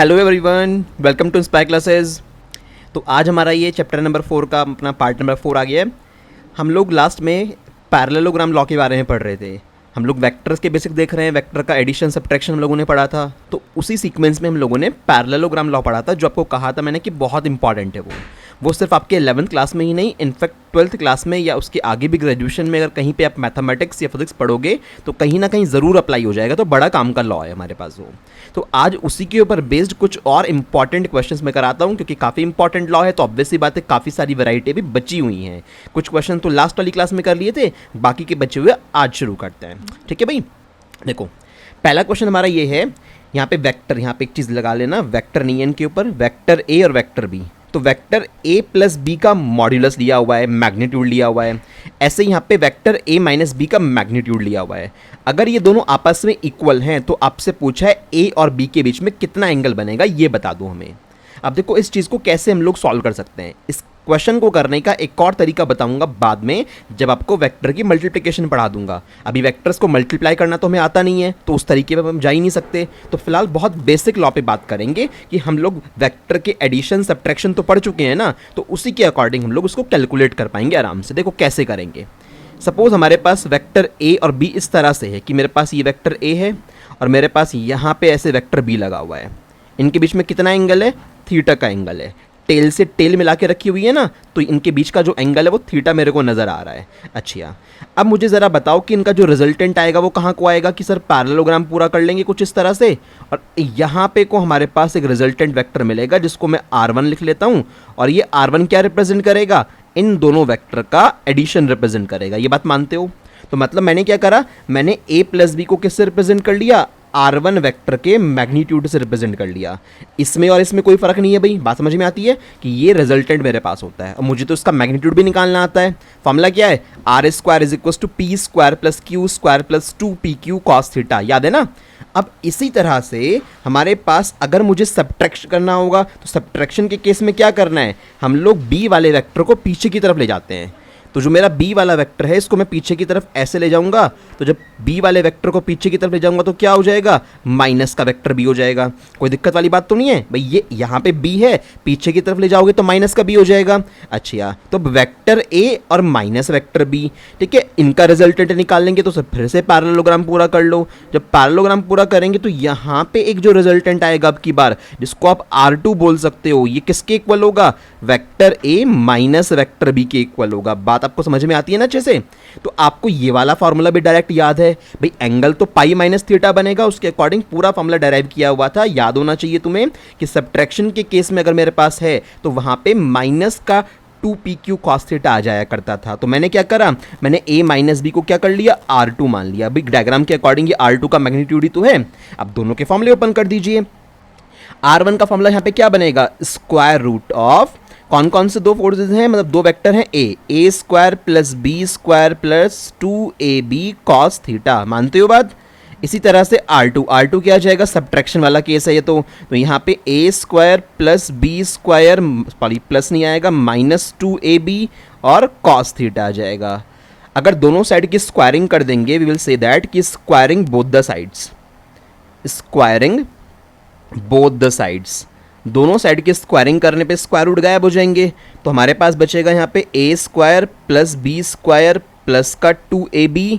Hello everyone, welcome to inspire classes. तो आज हमारा ये चैप्टर नंबर 4 का अपना पार्ट नंबर 4 आ गया है। हम लोग लास्ट में पैरेललोग्राम लॉ के बारे में पढ़ रहे थे। हम लोग वेक्टर्स के बेसिक देख रहे हैं। वेक्टर का एडिशन सब्ट्रैक्शन हम लोगों ने पढ़ा था। तो उसी सीक्वेंस में हम लोगों ने पैरेललोग्राम लॉ पढ़ा था, जो आपको कहा था मैंने कि बहुत इंपॉर्टेंट है। वो सिर्फ आपके 11th क्लास में ही नहीं, इनफैक्ट 12th क्लास में या उसके आगे भी ग्रेजुएशन में अगर कहीं पे आप मैथमेटिक्स या फिजिक्स पढ़ोगे तो कहीं ना कहीं ज़रूर अप्लाई हो जाएगा। तो बड़ा काम का लॉ है हमारे पास वो। तो आज उसी के ऊपर बेस्ड कुछ और इंपॉर्टेंट क्वेश्चंस मैं कराता हूँ, क्योंकि काफ़ी इंपॉर्टेंट लॉ है। तो ऑब्वियसली बात है, काफ़ी सारी वैरायटी भी बची हुई हैं। कुछ क्वेश्चन तो लास्ट वाली क्लास में कर लिए थे, बाकी के बचे हुए आज शुरू करते हैं। ठीक है भाई, देखो पहला क्वेश्चन हमारा ये है। यहाँ पे वेक्टर, यहाँ पे एक चीज़ लगा लेना, वेक्टर नहीं है इनके ऊपर, वेक्टर ए और वेक्टर बी। तो वेक्टर ए प्लस बी का मॉड्यूलस लिया हुआ है, मैग्नीट्यूड लिया हुआ है। ऐसे यहाँ पे वेक्टर ए माइनस बी का मैग्नीट्यूड लिया हुआ है। अगर ये दोनों आपस में इक्वल हैं तो आपसे पूछा है ए और बी के बीच में कितना एंगल बनेगा, ये बता दो हमें। अब देखो इस चीज़ को कैसे हम लोग सॉल्व कर सकते हैं। इस क्वेश्चन को करने का एक और तरीका बताऊंगा बाद में, जब आपको वेक्टर की मल्टीप्लिकेशन पढ़ा दूंगा। अभी वेक्टर्स को मल्टीप्लाई करना तो हमें आता नहीं है, तो उस तरीके पर हम जा ही नहीं सकते। तो फिलहाल बहुत बेसिक लॉ पे बात करेंगे कि हम लोग वेक्टर के एडिशन सब्ट्रैक्शन तो पढ़ चुके हैं ना, तो उसी के अकॉर्डिंग हम लोग उसको कैलकुलेट कर पाएंगे आराम से। देखो कैसे करेंगे। सपोज हमारे पास वेक्टर ए और बी इस तरह से है कि मेरे पास ये वेक्टर ए है और मेरे पास यहाँ पे ऐसे वेक्टर बी लगा हुआ है। इनके बीच में कितना एंगल है? थीटा का एंगल है। टेल से टेल मिला के रखी हुई है ना, तो इनके बीच का जो एंगल है वो थीटा मेरे को नज़र आ रहा है। अच्छा, अब मुझे ज़रा बताओ कि इनका जो रिजल्टेंट आएगा वो कहाँ को आएगा। कि सर पैरेललोग्राम पूरा कर लेंगे कुछ इस तरह से, और यहाँ पे को हमारे पास एक रिजल्टेंट वेक्टर मिलेगा जिसको मैं R1 लिख लेता हूँ। और ये R1 क्या रिप्रेजेंट करेगा? इन दोनों वेक्टर का एडिशन रिप्रेजेंट करेगा। ये बात मानते हो? तो मतलब मैंने क्या करा, मैंने a प्लस बी को किससे रिप्रेजेंट कर लिया? R1 वेक्टर के मैग्नीट्यूड से रिप्रेजेंट कर लिया। इसमें और इसमें कोई फर्क नहीं है भाई। बात समझ में आती है कि ये रिजल्टेंट मेरे पास होता है और मुझे तो इसका मैग्नीट्यूड भी निकालना आता है। फॉर्मूला क्या है? R square is equal to P square plus Q square plus 2pq cos theta. याद है ना? अब इसी तरह से हमारे पास अगर मुझे सब्ट्रैक्शन करना होगा तो सब्ट्रैक्शन के केस में क्या करना है? हम लोग बी वाले वेक्टर को पीछे की तरफ ले जाते हैं। तो जो मेरा बी वाला वेक्टर है इसको मैं पीछे की तरफ ऐसे ले जाऊंगा। तो जब बी वाले वेक्टर को पीछे की तरफ ले जाऊंगा तो क्या हो जाएगा? माइनस का वेक्टर बी हो जाएगा। कोई दिक्कत वाली बात तो नहीं है भाई। ये यहाँ पे बी है, पीछे की तरफ ले जाओगे तो माइनस का बी हो जाएगा। अच्छा, तो वेक्टर ए और माइनस वेक्टर बी, ठीक है, इनका रिजल्टेंट निकाल लेंगे। तो सब फिर से पैरेललोग्राम पूरा कर लो। जब पैरेललोग्राम पूरा करेंगे तो यहाँ पे एक जो रिजल्टेंट आएगा अब की बार, जिसको आप R2 बोल सकते हो, ये किसके इक्वल होगा? Vector A minus vector B के इक्वल होगा। बात आपको समझ में आती है ना अच्छे से? तो आपको ये वाला फॉर्मूला भी डायरेक्ट याद है भाई। एंगल तो पाई माइनस थीटा बनेगा, उसके अकॉर्डिंग पूरा फॉर्मूला डेराइव किया हुआ था। याद होना चाहिए तुम्हें कि सब्ट्रैक्शन के केस में अगर मेरे पास है तो वहां पे माइनस का 2pq cos थीटा आ जाया करता था। तो मैंने क्या करा, मैंने a माइनस बी को क्या कर लिया? R2 मान लिया। अभी डायग्राम के अकॉर्डिंग ये R2 का मैग्नीट्यूड ही तो है। अब दोनों के फॉर्मूले ओपन कर दीजिए। R1 का फॉर्मूला यहाँ पे क्या बनेगा? स्क्वायर रूट ऑफ कौन कौन से दो फोर्सेज हैं, मतलब दो वेक्टर हैं, a square plus B square plus 2ab cos theta. मानते हो बात? इसी तरह से R2 क्या आ जाएगा? सब्ट्रैक्शन वाला केस है ये। तो यहाँ पे a square plus B square, sorry plus नहीं आएगा, माइनस 2ab और cos थीटा आ जाएगा। अगर दोनों साइड की स्क्वायरिंग कर देंगे, वी विल से दैट कि squaring both the sides, squaring both the sides, दोनों साइड की स्क्वायरिंग करने पे स्क्वायर रूट गायब हो जाएंगे। तो हमारे पास बचेगा यहाँ पे a square plus B square plus का 2ab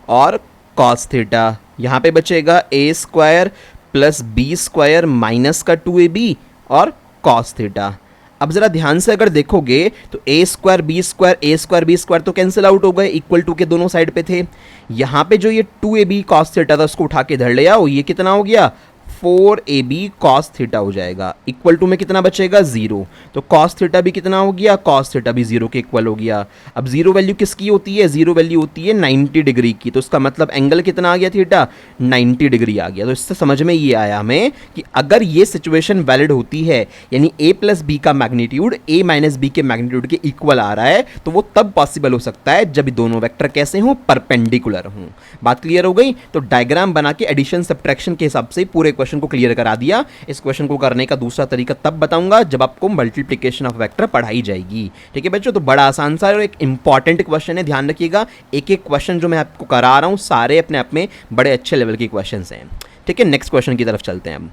और cos थीटा। यहाँ पे बचेगा a square plus B square minus का 2ab और cos थीटा। अब ज़रा ध्यान से अगर देखोगे तो a स्क्वायर बी स्क्वायर तो कैंसिल आउट हो गए, इक्वल टू के दोनों साइड पे थे। यहाँ पे जो ये 2ab cos थीटा था उसको उठा के इधर ले आओ, ये कितना हो गया? 4ab cos थीटा हो जाएगा। इक्वल टू में कितना बचेगा? 0। तो cos थीटा भी कितना हो गया? cos थीटा भी 0 के इक्वल हो गया। अब 0 वैल्यू किसकी होती है? 0 वैल्यू होती है 90 डिग्री की। तो इसका मतलब एंगल कितना आ गया? थीटा 90 डिग्री आ गया। तो इससे समझ में ये आया हमें कि अगर ये सिचुएशन वैलिड होती है, यानी a प्लस बी का मैग्नीट्यूड a माइनस बी के मैग्नीट्यूड के इक्वल आ रहा है, तो वो तब पॉसिबल हो सकता है जब दोनों वेक्टर कैसे हों? परपेंडिकुलर हों। बात क्लियर हो गई? तो डायग्राम बना के एडिशन सब्ट्रैक्शन के हिसाब से पूरे क्वेश्चन को क्लियर करा दिया। इस क्वेश्चन को करने का दूसरा तरीका तब बताऊंगा जब आपको मल्टीप्लिकेशन ऑफ वेक्टर पढ़ाई जाएगी। ठीक है बच्चों? तो बड़ा आसान सा और एक इंपॉर्टेंट क्वेश्चन है, ध्यान रखिएगा। एक एक क्वेश्चन जो मैं आपको करा रहा हूं सारे अपने आप में बड़े अच्छे लेवल के क्वेश्चन हैं। ठीक है, नेक्स्ट क्वेश्चन की तरफ चलते हैं।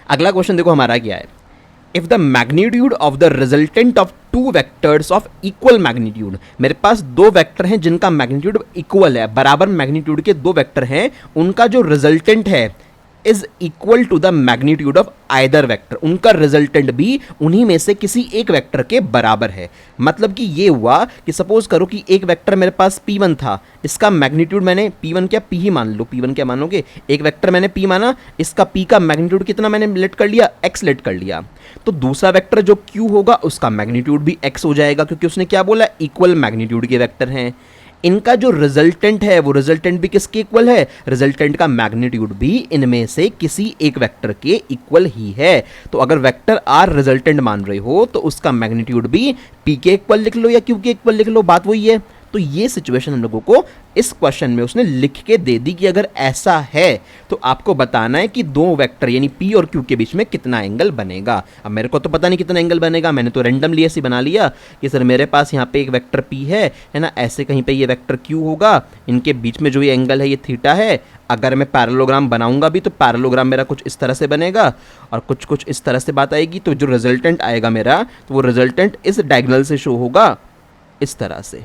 अगला क्वेश्चन देखो हमारा क्या है, if the magnitude of the resultant of two vectors of equal magnitude, मेरे पास दो वेक्टर हैं जिनका मैग्नीट्यूड इक्वल है, बराबर मैग्नीट्यूड के दो वेक्टर हैं, उनका जो रिजल्टेंट है is equal to the magnitude of either vector, उनका रिजल्टेंट भी उन्हीं में से किसी एक वेक्टर के बराबर है। मतलब कि ये हुआ कि सपोज करो कि एक वेक्टर मेरे पास P1 था, इसका मैग्नीट्यूड मैंने P1 क्या P ही मान लो, P1 क्या मानोगे, एक वेक्टर मैंने P माना, इसका P का मैग्नीट्यूड कितना मैंने लेट कर लिया, X लेट कर लिया। तो दूसरा वेक्टर जो Q होगा उसका मैग्नीट्यूड भी X हो जाएगा, क्योंकि उसने क्या बोला, इक्वल मैग्नीट्यूड के वेक्टर हैं। इनका जो रिजल्टेंट है वो रिजल्टेंट भी किसके इक्वल है, रिजल्टेंट का मैग्नीट्यूड भी इनमें से किसी एक वेक्टर के इक्वल ही है। तो अगर वेक्टर आर रिजल्टेंट मान रहे हो तो उसका मैग्नीट्यूड भी पी के इक्वल लिख लो या क्यू के इक्वल लिख लो, बात वही है। तो ये सिचुएशन हम लोगों को इस क्वेश्चन में उसने लिख के दे दी कि अगर ऐसा है तो आपको बताना है कि दो वेक्टर यानी पी और क्यू के बीच में कितना एंगल बनेगा। अब मेरे को तो पता नहीं कितना एंगल बनेगा, मैंने तो रैंडमली ऐसे बना लिया कि सर मेरे पास यहाँ पे एक वेक्टर पी है ना, ऐसे कहीं पे ये वेक्टर क्यू होगा, इनके बीच में जो ये एंगल है ये थीटा है। अगर मैं पैरेललोग्राम बनाऊंगा भी तो पैरेललोग्राम मेरा कुछ इस तरह से बनेगा और कुछ इस तरह से बात आएगी। तो जो रिजल्टेंट आएगा मेरा, तो वो रिजल्टेंट इस डायगोनल से शो होगा इस तरह से।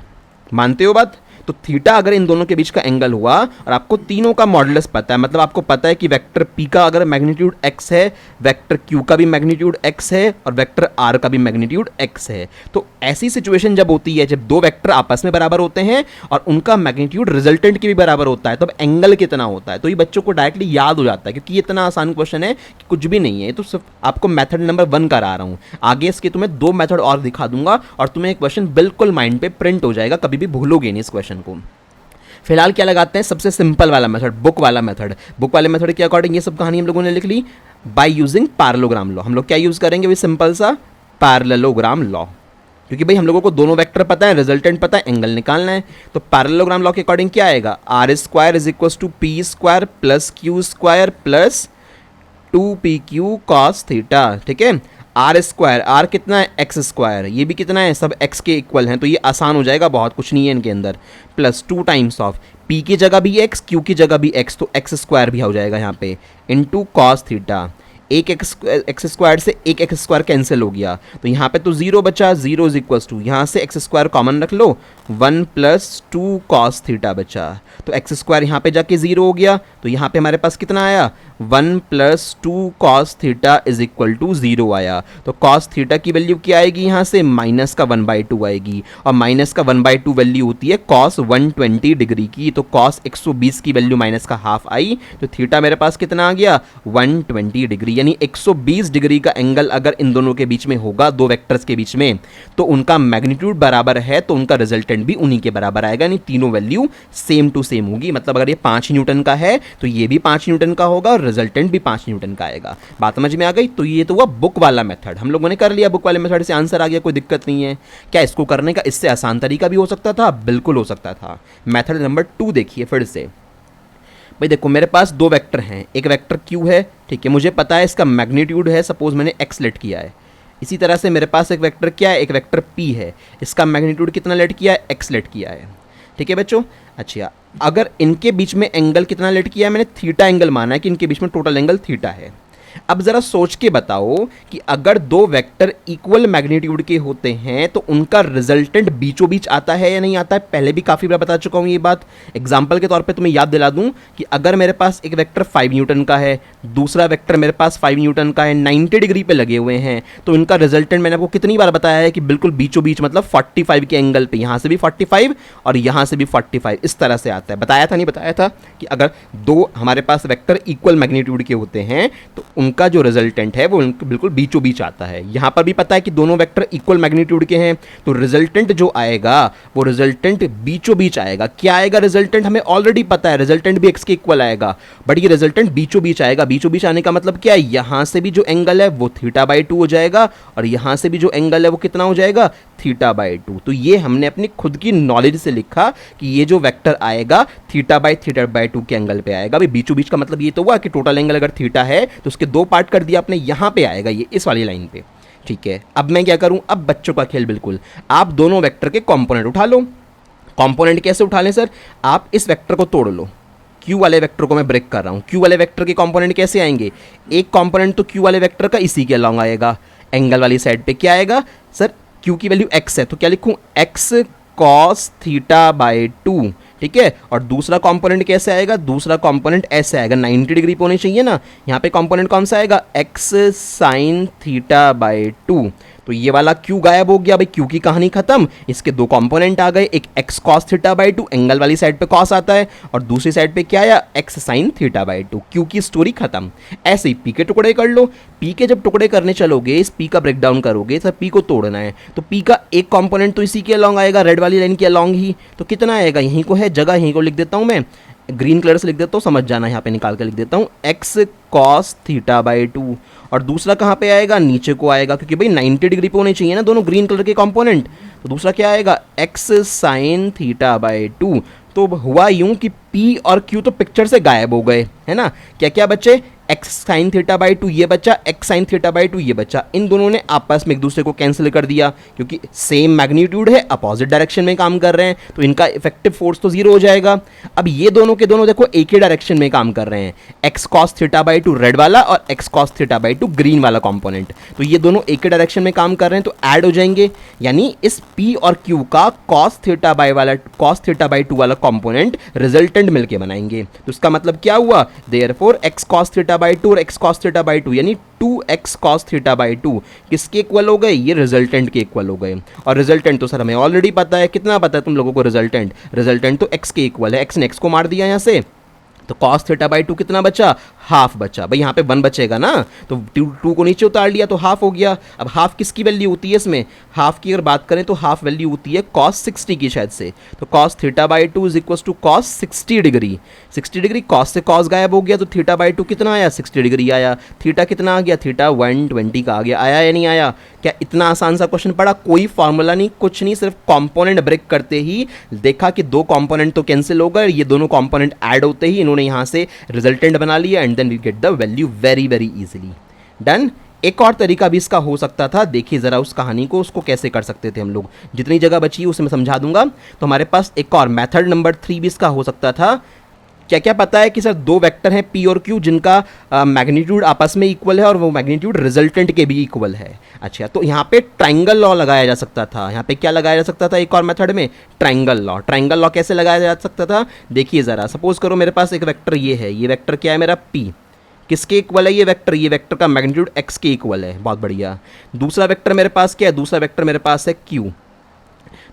मानते हो बात? तो थीटा अगर इन दोनों के बीच का एंगल हुआ और आपको तीनों का मॉडुलस पता है, मतलब आपको पता है कि वेक्टर p का अगर मैग्नीट्यूड x है, वेक्टर q का भी मैग्नीट्यूड x है और वेक्टर r का भी मैग्नीट्यूड x है, तो ऐसी सिचुएशन जब होती है जब दो वेक्टर आपस में बराबर होते हैं और उनका मैग्नीट्यूड रिजल्टेंट के भी बराबर होता है, तब एंगल कितना होता है। तो ये बच्चों को डायरेक्टली याद हो जाता है, क्योंकि ये इतना आसान क्वेश्चन है कि कुछ भी नहीं है। तो सिर्फ आपको मेथड नंबर 1 करा रहा हूँ, आगे इसके तुम्हें 2 मेथड और दिखा दूंगा और तुम्हें एक क्वेश्चन बिल्कुल माइंड पे प्रिंट हो जाएगा, कभी भी भूलोगे नहीं इस क्वेश्चन को। फिलहाल क्या लगाते हैं, सबसे सिंपल वाला मेथड, बुक वाला मेथड। बुक वाले मेथड के अकॉर्डिंग ये सब कहानी हम लोगों ने लिख ली बाय यूजिंग पैरेललोग्राम लॉ। हम लोग क्या यूज करेंगे, वही सिंपल सा पैरेललोग्राम लॉ, क्योंकि भाई हम लोगों को दोनों वेक्टर पता है, रिजल्टेंट पता है, एंगल निकालना है। तो पैरेललोग्राम लॉ के अकॉर्डिंग क्या आएगा, R square is equal to P square plus Q square plus 2pq cos theta. ठीक है, आर स्क्वायर, आर कितना है एक्स स्क्वायर, ये भी कितना है, सब एक्स के इक्वल हैं, तो ये आसान हो जाएगा, बहुत कुछ नहीं है इनके अंदर, प्लस 2 टाइम्स ऑफ पी की जगह भी एक्स, क्यू की जगह भी एक्स, तो एक्स स्क्वायर भी हो जाएगा यहाँ पे, इनटू कॉस थीटा। एक एक्स स्क्वायर से एक एक्स स्क्वायर कैंसिल हो गया, तो यहाँ पे तो 0 बचा, 0 इज इक्वल टू, यहाँ से एक्स स्क्वायर कॉमन रख लो, 1 प्लस 2 कॉस थीटा बचा, तो एक्स स्क्वायर यहाँ पे जाके 0 हो गया, तो यहाँ पे हमारे पास कितना आया, 1 plus 2 cos theta is equal to 0 आया। तो कॉस थीटा की वैल्यू क्या आएगी, यहाँ से माइनस का 1/2 आएगी, और माइनस का 1/2 वैल्यू होती है कॉस 120 डिग्री की, तो कॉस 120 की वैल्यू माइनस का हाफ आई, तो थीटा मेरे पास कितना आ गया, 120 डिग्री, यानी 120 डिग्री का एंगल अगर इन दोनों के बीच में होगा, दो वेक्टर्स के बीच में, तो उनका मैग्नीट्यूड बराबर है, तो उनका रिजल्टेंट भी उन्हीं के बराबर आएगा, यानी तीनों वैल्यू सेम टू सेम होगी। मतलब अगर ये 5 न्यूटन का है तो ये भी 5 न्यूटन का होगा और रिजल्टेंट भी 5 न्यूटन का आएगा। बात समझ में आ गई? तो ये तो हुआ बुक वाला मेथड, हम लोगों ने कर लिया, बुक वाले मेथड से आंसर आ गया, कोई दिक्कत नहीं है। क्या इसको करने का इससे आसान तरीका भी हो सकता था? बिल्कुल हो सकता था। मेथड नंबर 2 देखिए फिर से। भाई देखो मेरे पास दो वेक्टर हैं, एक वेक्टर q है, ठीक है, मुझे पता है इसका मैग्नीट्यूड है, सपोज मैंने x लेट किया है। इसी तरह से मेरे पास एक वेक्टर क्या है, एक वेक्टर p है, इसका मैग्नीट्यूड कितना लेट किया है, x लेट किया है। ठीक है बच्चों, अच्छा अगर इनके बीच में एंगल कितना लेट किया है, मैंने थीटा एंगल माना है कि इनके बीच में टोटल एंगल थीटा है। अब जरा सोच के बताओ कि अगर दो वेक्टर इक्वल मैग्नीट्यूड के होते हैं तो उनका रिजल्टेंट बीचों बीच आता है या नहीं आता है। पहले भी काफ़ी बार बता चुका हूँ ये बात, एग्जाम्पल के तौर पे तुम्हें याद दिला दूं कि अगर मेरे पास एक वेक्टर 5 न्यूटन का है, दूसरा वेक्टर मेरे पास 5 न्यूटन का है, 90 डिग्री पे लगे हुए हैं, तो इनका रिजल्टेंट मैंने आपको कितनी बार बताया है कि बिल्कुल बीचों बीच, मतलब 45 के एंगल पे, यहाँ से भी 45 और यहाँ से भी 45, इस तरह से आता है। बताया था नहीं बताया था कि अगर दो हमारे पास वेक्टर इक्वल मैग्नीट्यूड के होते हैं तो उनका जो रिजल्टेंट है वो बिल्कुल बीचों बीच आता है। यहां पर भी पता है कि दोनों वेक्टर इक्वल मैग्नीट्यूड के हैं, तो रिजल्टेंट जो आएगा वो रिजल्टेंट बीचों बीच आएगा। क्या आएगा रिजल्टेंट, हमें ऑलरेडी पता है, रिजल्टेंट भी x के इक्वल आएगा, बट ये रिजल्टेंट बीचों बीच आएगा। बीचों बीच आने का मतलब क्या है, यहां से भी जो एंगल है वो θ/2 हो जाएगा और यहां से भी जो एंगल है वो कितना हो जाएगा, θ/2। तो ये हमने अपनी खुद की नॉलेज से लिखा कि ये जो वेक्टर आएगा θ/2 के एंगल पे आएगा। भाई बीचों बीच का मतलब ये तो हुआ कि टोटल एंगल अगर थीटा है तो उसके दो पार्ट कर दिया आपने, यहां पे आएगा ये इस वाली लाइन पे। ठीक है, अब मैं क्या करूं, अब बच्चों का खेल बिल्कुल, आप दोनों वेक्टर के कंपोनेंट उठा लो। कंपोनेंट कैसे उठा लें सर, आप इस वेक्टर को तोड़ लो, क्यू वाले वेक्टर को मैं ब्रेक कर रहा हूँ। क्यू वाले वेक्टर के कंपोनेंट कैसे आएंगे, एक कंपोनेंट तो क्यू वाले वेक्टर का इसी के अलॉन्ग आएगा, एंगल वाली साइड पे क्या आएगा सर, क्यू की वैल्यू एक्स है तो क्या लिखूँ, एक्स कॉस थीटा बाई 2, ठीक है। और दूसरा कंपोनेंट कैसे आएगा, दूसरा कंपोनेंट ऐसे आएगा, 90 डिग्री पे होनी चाहिए ना, यहाँ पे कंपोनेंट कौन सा आएगा, एक्स साइन थीटा बाई 2। तो ये वाला क्यू गायब हो गया भाई, क्यू की कहानी खत्म, इसके दो कंपोनेंट आ गए, एक x cos theta by 2, angle वाली साइड पे कॉस आता है, और दूसरी साइड पे क्या आया, x sine theta by 2, Q की स्टोरी खत्म। ऐसे ही पी के टुकड़े कर लो, पी के जब टुकड़े करने चलोगे, इस पी का ब्रेक डाउन करोगे, सर पी को तोड़ना है तो पी का एक कंपोनेंट तो इसी के अलॉन्ग आएगा, रेड वाली लाइन के अलॉन्ग ही, तो कितना आएगा, यहीं को है जगह, यहीं को लिख देता हूँ मैं, ग्रीन कलर से लिख देता हूँ, समझ जाना, यहाँ पे निकाल के लिख देता हूँ, एक्स कॉस थीटा बाई 2, और दूसरा कहाँ पे आएगा, नीचे को आएगा, क्योंकि भाई 90 डिग्री पे होने चाहिए ना दोनों ग्रीन कलर के कंपोनेंट, तो दूसरा क्या आएगा, एक्स साइन थीटा बाई 2। तो हुआ यूं कि P और Q तो पिक्चर से गायब हो गए, है ना, क्या क्या बचे, एक्स साइन थीटा बाई 2 ये बचा, एक्स साइन थीटा बाई 2 ये बचा, इन दोनों ने आपस में एक दूसरे को कैंसिल कर दिया, क्योंकि सेम मैग्नीट्यूड है, अपोजिट डायरेक्शन में काम कर रहे हैं, तो इनका इफेक्टिव फोर्स तो जीरो हो जाएगा। अब ये दोनों के दोनों देखो एक ही डायरेक्शन में काम कर रहे हैं, x cos theta by 2 red वाला और x cos theta by 2 green वाला कॉम्पोनेंट, तो ये दोनों एक ही डायरेक्शन में काम कर रहे हैं, तो ऐड हो जाएंगे, यानी इस P और Q का कॉस थीटा बाई 2 वाला कॉम्पोनेंट रिजल्टेंट मिलके बनाएंगे। तो इसका मतलब क्या हुआ, therefore x cos theta by 2 और एक्स कॉस थीटा बाई 2 यानी 2x cos थीटा बाई 2 किसके इक्वल हो गए, ये रिजल्टेंट के इक्वल हो गए। और रिजल्टेंट तो सर हमें ऑलरेडी पता है, कितना पता है तुम लोगों को, रिजल्टेंट तो x के इक्वल है, x ने x को मार दिया यहाँ से, तो cos थीटा बाई 2 कितना बचा, हाफ बचा भाई, यहाँ पे 1 बचेगा ना, तो 2 को नीचे उतार लिया तो हाफ हो गया। अब हाफ किसकी वैल्यू होती है इसमें, हाफ की अगर बात करें तो हाफ वैल्यू होती है cos 60 की शायद से, तो cos theta by 2 is equal to cos 60 डिग्री, 60 डिग्री cos से cos गायब हो गया, तो थीटा बाई 2 कितना आया, 60 डिग्री आया, थीटा कितना आ गया, थीटा 120 का आ गया, आया या नहीं आया। क्या इतना आसान सा क्वेश्चन पड़ा, कोई फॉर्मूला नहीं, कुछ नहीं, सिर्फ कंपोनेंट ब्रेक करते ही देखा कि दो कंपोनेंट तो कैंसिल हो गए, ये दोनों कंपोनेंट ऐड होते ही इन्होंने यहाँ से रिजल्टेंट बना लिया, and then we get the value very very easily done. एक और तरीका भी इसका हो सकता था, देखिए जरा उस कहानी को, उसको कैसे कर सकते थे हम लोग, जितनी जगह बची है उसे मैं समझा दूंगा। तो हमारे पास एक और मेथड नंबर 3 भी इसका हो सकता था। क्या क्या पता है कि सर दो वेक्टर हैं P और Q जिनका मैग्नीट्यूड आपस में इक्वल है और वो मैग्नीट्यूड रिजल्टेंट के भी इक्वल है। अच्छा, तो यहाँ पे ट्राइंगल लॉ लगाया जा सकता था, यहाँ पे क्या लगाया जा सकता था एक और मेथड में, ट्राइंगल लॉ। ट्राइंगल लॉ कैसे लगाया जा सकता था, देखिए ज़रा, सपोज करो मेरे पास एक वेक्टर ये है, ये वेक्टर क्या है मेरा P, किसके इक्वल है ये वेक्टर का मैग्नीट्यूड x के इक्वल है, बहुत बढ़िया। दूसरा वेक्टर मेरे पास क्या है, दूसरा वेक्टर मेरे पास है Q,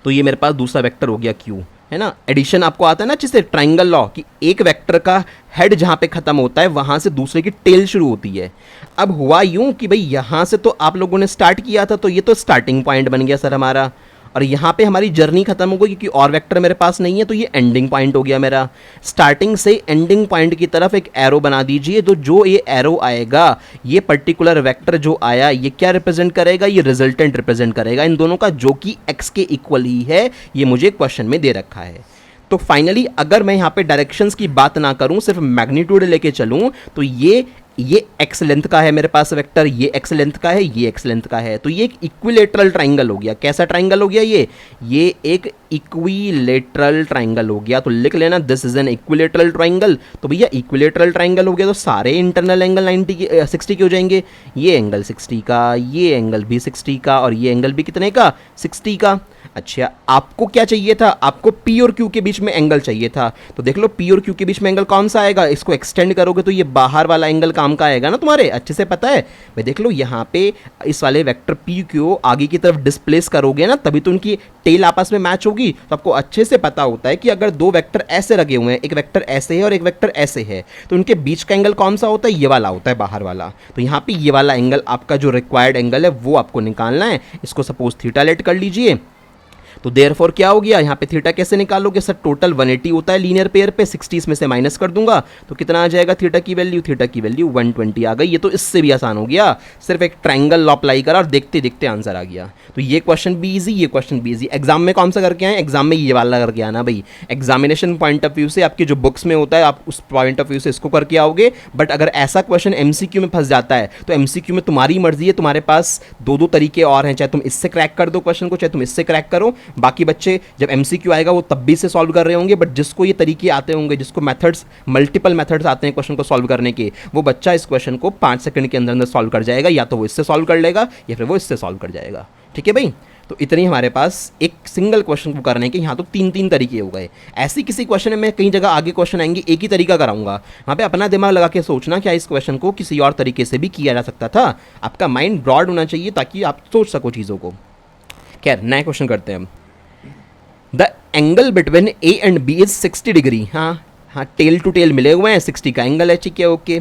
तो ये मेरे पास दूसरा वेक्टर हो गया Q, है ना। एडिशन आपको आता है ना जिससे ट्राइंगल लॉ, कि एक वेक्टर का हेड जहाँ पे खत्म होता है वहाँ से दूसरे की टेल शुरू होती है। अब हुआ यूं कि भाई यहाँ से तो आप लोगों ने स्टार्ट किया था, तो ये तो स्टार्टिंग पॉइंट बन गया सर हमारा, और यहाँ पे हमारी जर्नी खत्म हो गई क्योंकि और वेक्टर मेरे पास नहीं है, तो ये एंडिंग पॉइंट हो गया मेरा। स्टार्टिंग से एंडिंग पॉइंट की तरफ एक एरो बना दीजिए, तो जो ये एरो आएगा, ये पर्टिकुलर वेक्टर जो आया, ये क्या रिप्रेजेंट करेगा, ये रिजल्टेंट रिप्रेजेंट करेगा इन दोनों का, जो कि x के इक्वल ही है, ये मुझे क्वेश्चन में दे रखा है। तो फाइनली अगर मैं यहाँ पे डायरेक्शंस की बात ना करूँ, सिर्फ मैग्नीट्यूड लेके चलूँ, तो ये x लेंथ का है मेरे पास वेक्टर, ये x लेंथ का है, ये x लेंथ का है, तो ये एक इक्विलेटरल ट्राइंगल हो गया। कैसा ट्राइंगल हो गया ये एक इक्विलेटरल ट्राइंगल हो गया। तो लिख लेना, this is an equilateral triangle. तो भैया इक्विलेटरल ट्राइंगल हो गया तो सारे इंटरनल एंगल 60 के हो जाएंगे, ये एंगल 60 का, ये एंगल भी 60 का, और ये एंगल भी कितने का, 60 का। अच्छा, आपको क्या चाहिए था, आपको P और Q के बीच में एंगल चाहिए था, तो देख लो P और Q के बीच में एंगल कौन सा आएगा, इसको एक्सटेंड करोगे तो ये बाहर वाला एंगल काम का आएगा ना, तुम्हारे अच्छे से पता है भाई। देख लो यहाँ पे इस वाले वेक्टर P को आगे की तरफ डिस्प्लेस करोगे ना, तभी तो उनकी टेल आपस में मैच होगी। तो आपको अच्छे से पता होता है कि अगर दो वेक्टर ऐसे लगे हुए हैं, एक वेक्टर ऐसे है और एक वेक्टर ऐसे है, तो उनके बीच का एंगल कौन सा होता है, ये वाला होता है, बाहर वाला। तो यहाँ पे ये वाला एंगल आपका जो रिक्वायर्ड एंगल है वो आपको निकालना है। इसको सपोज थीटा लेट कर लीजिए, तो देयरफॉर क्या हो गया, यहाँ पे थीटा कैसे निकालोगे सर, टोटल 180 होता है लीनियर पेयर पे, 60 इसमें से माइनस कर दूंगा तो कितना आ जाएगा, थीटा की वैल्यू 120 आ गई। ये तो इससे भी आसान हो गया, सिर्फ एक ट्राइंगल लॉ अप्लाई करा और देखते देखते आंसर आ गया। तो ये क्वेश्चन भी ईजी, ये क्वेश्चन भी ईजी। एग्जाम में कौन सा करके आए, एग्जाम में ये वाला करके आना भाई। एग्जामिनेशन पॉइंट ऑफ व्यू से आपके जो बुक्स में होता है, आप उस पॉइंट ऑफ व्यू से इसको करके आओगे, बट अगर ऐसा क्वेश्चन MCQ में फंस जाता है तो MCQ में तुम्हारी मर्जी है, तुम्हारे पास दो तरीके और हैं, चाहे तुम इससे क्रैक कर दो क्वेश्चन को, चाहे तुम इससे क्रैक करो, बाकी बच्चे जब MCQ आएगा वो तब भी इसे सॉल्व कर रहे होंगे, बट जिसको ये तरीके आते होंगे, जिसको मेथड्स मल्टीपल मेथड्स आते हैं क्वेश्चन को सॉल्व करने के, वो बच्चा इस क्वेश्चन को 5 सेकंड के अंदर अंदर सॉल्व कर जाएगा, या तो वो इससे सॉल्व कर लेगा या फिर वो इससे सॉल्व कर जाएगा। ठीक है भाई, तो इतनी हमारे पास एक सिंगल क्वेश्चन को करने के यहाँ तो 3 तरीके हो गए। ऐसी किसी क्वेश्चन में मैं कई जगह आगे क्वेश्चन आएंगे एक ही तरीका कराऊंगा, वहाँ पे अपना दिमाग लगा के सोचना क्या इस क्वेश्चन को किसी और तरीके से भी किया जा सकता था। आपका माइंड ब्रॉड होना चाहिए ताकि आप सोच सको चीज़ों को। खैर नया क्वेश्चन करते हैं हम। The angle between A and B is 60 degree. हाँ टेल टू टेल मिले हुए हैं, 60 का एंगल है, ठीक है okay.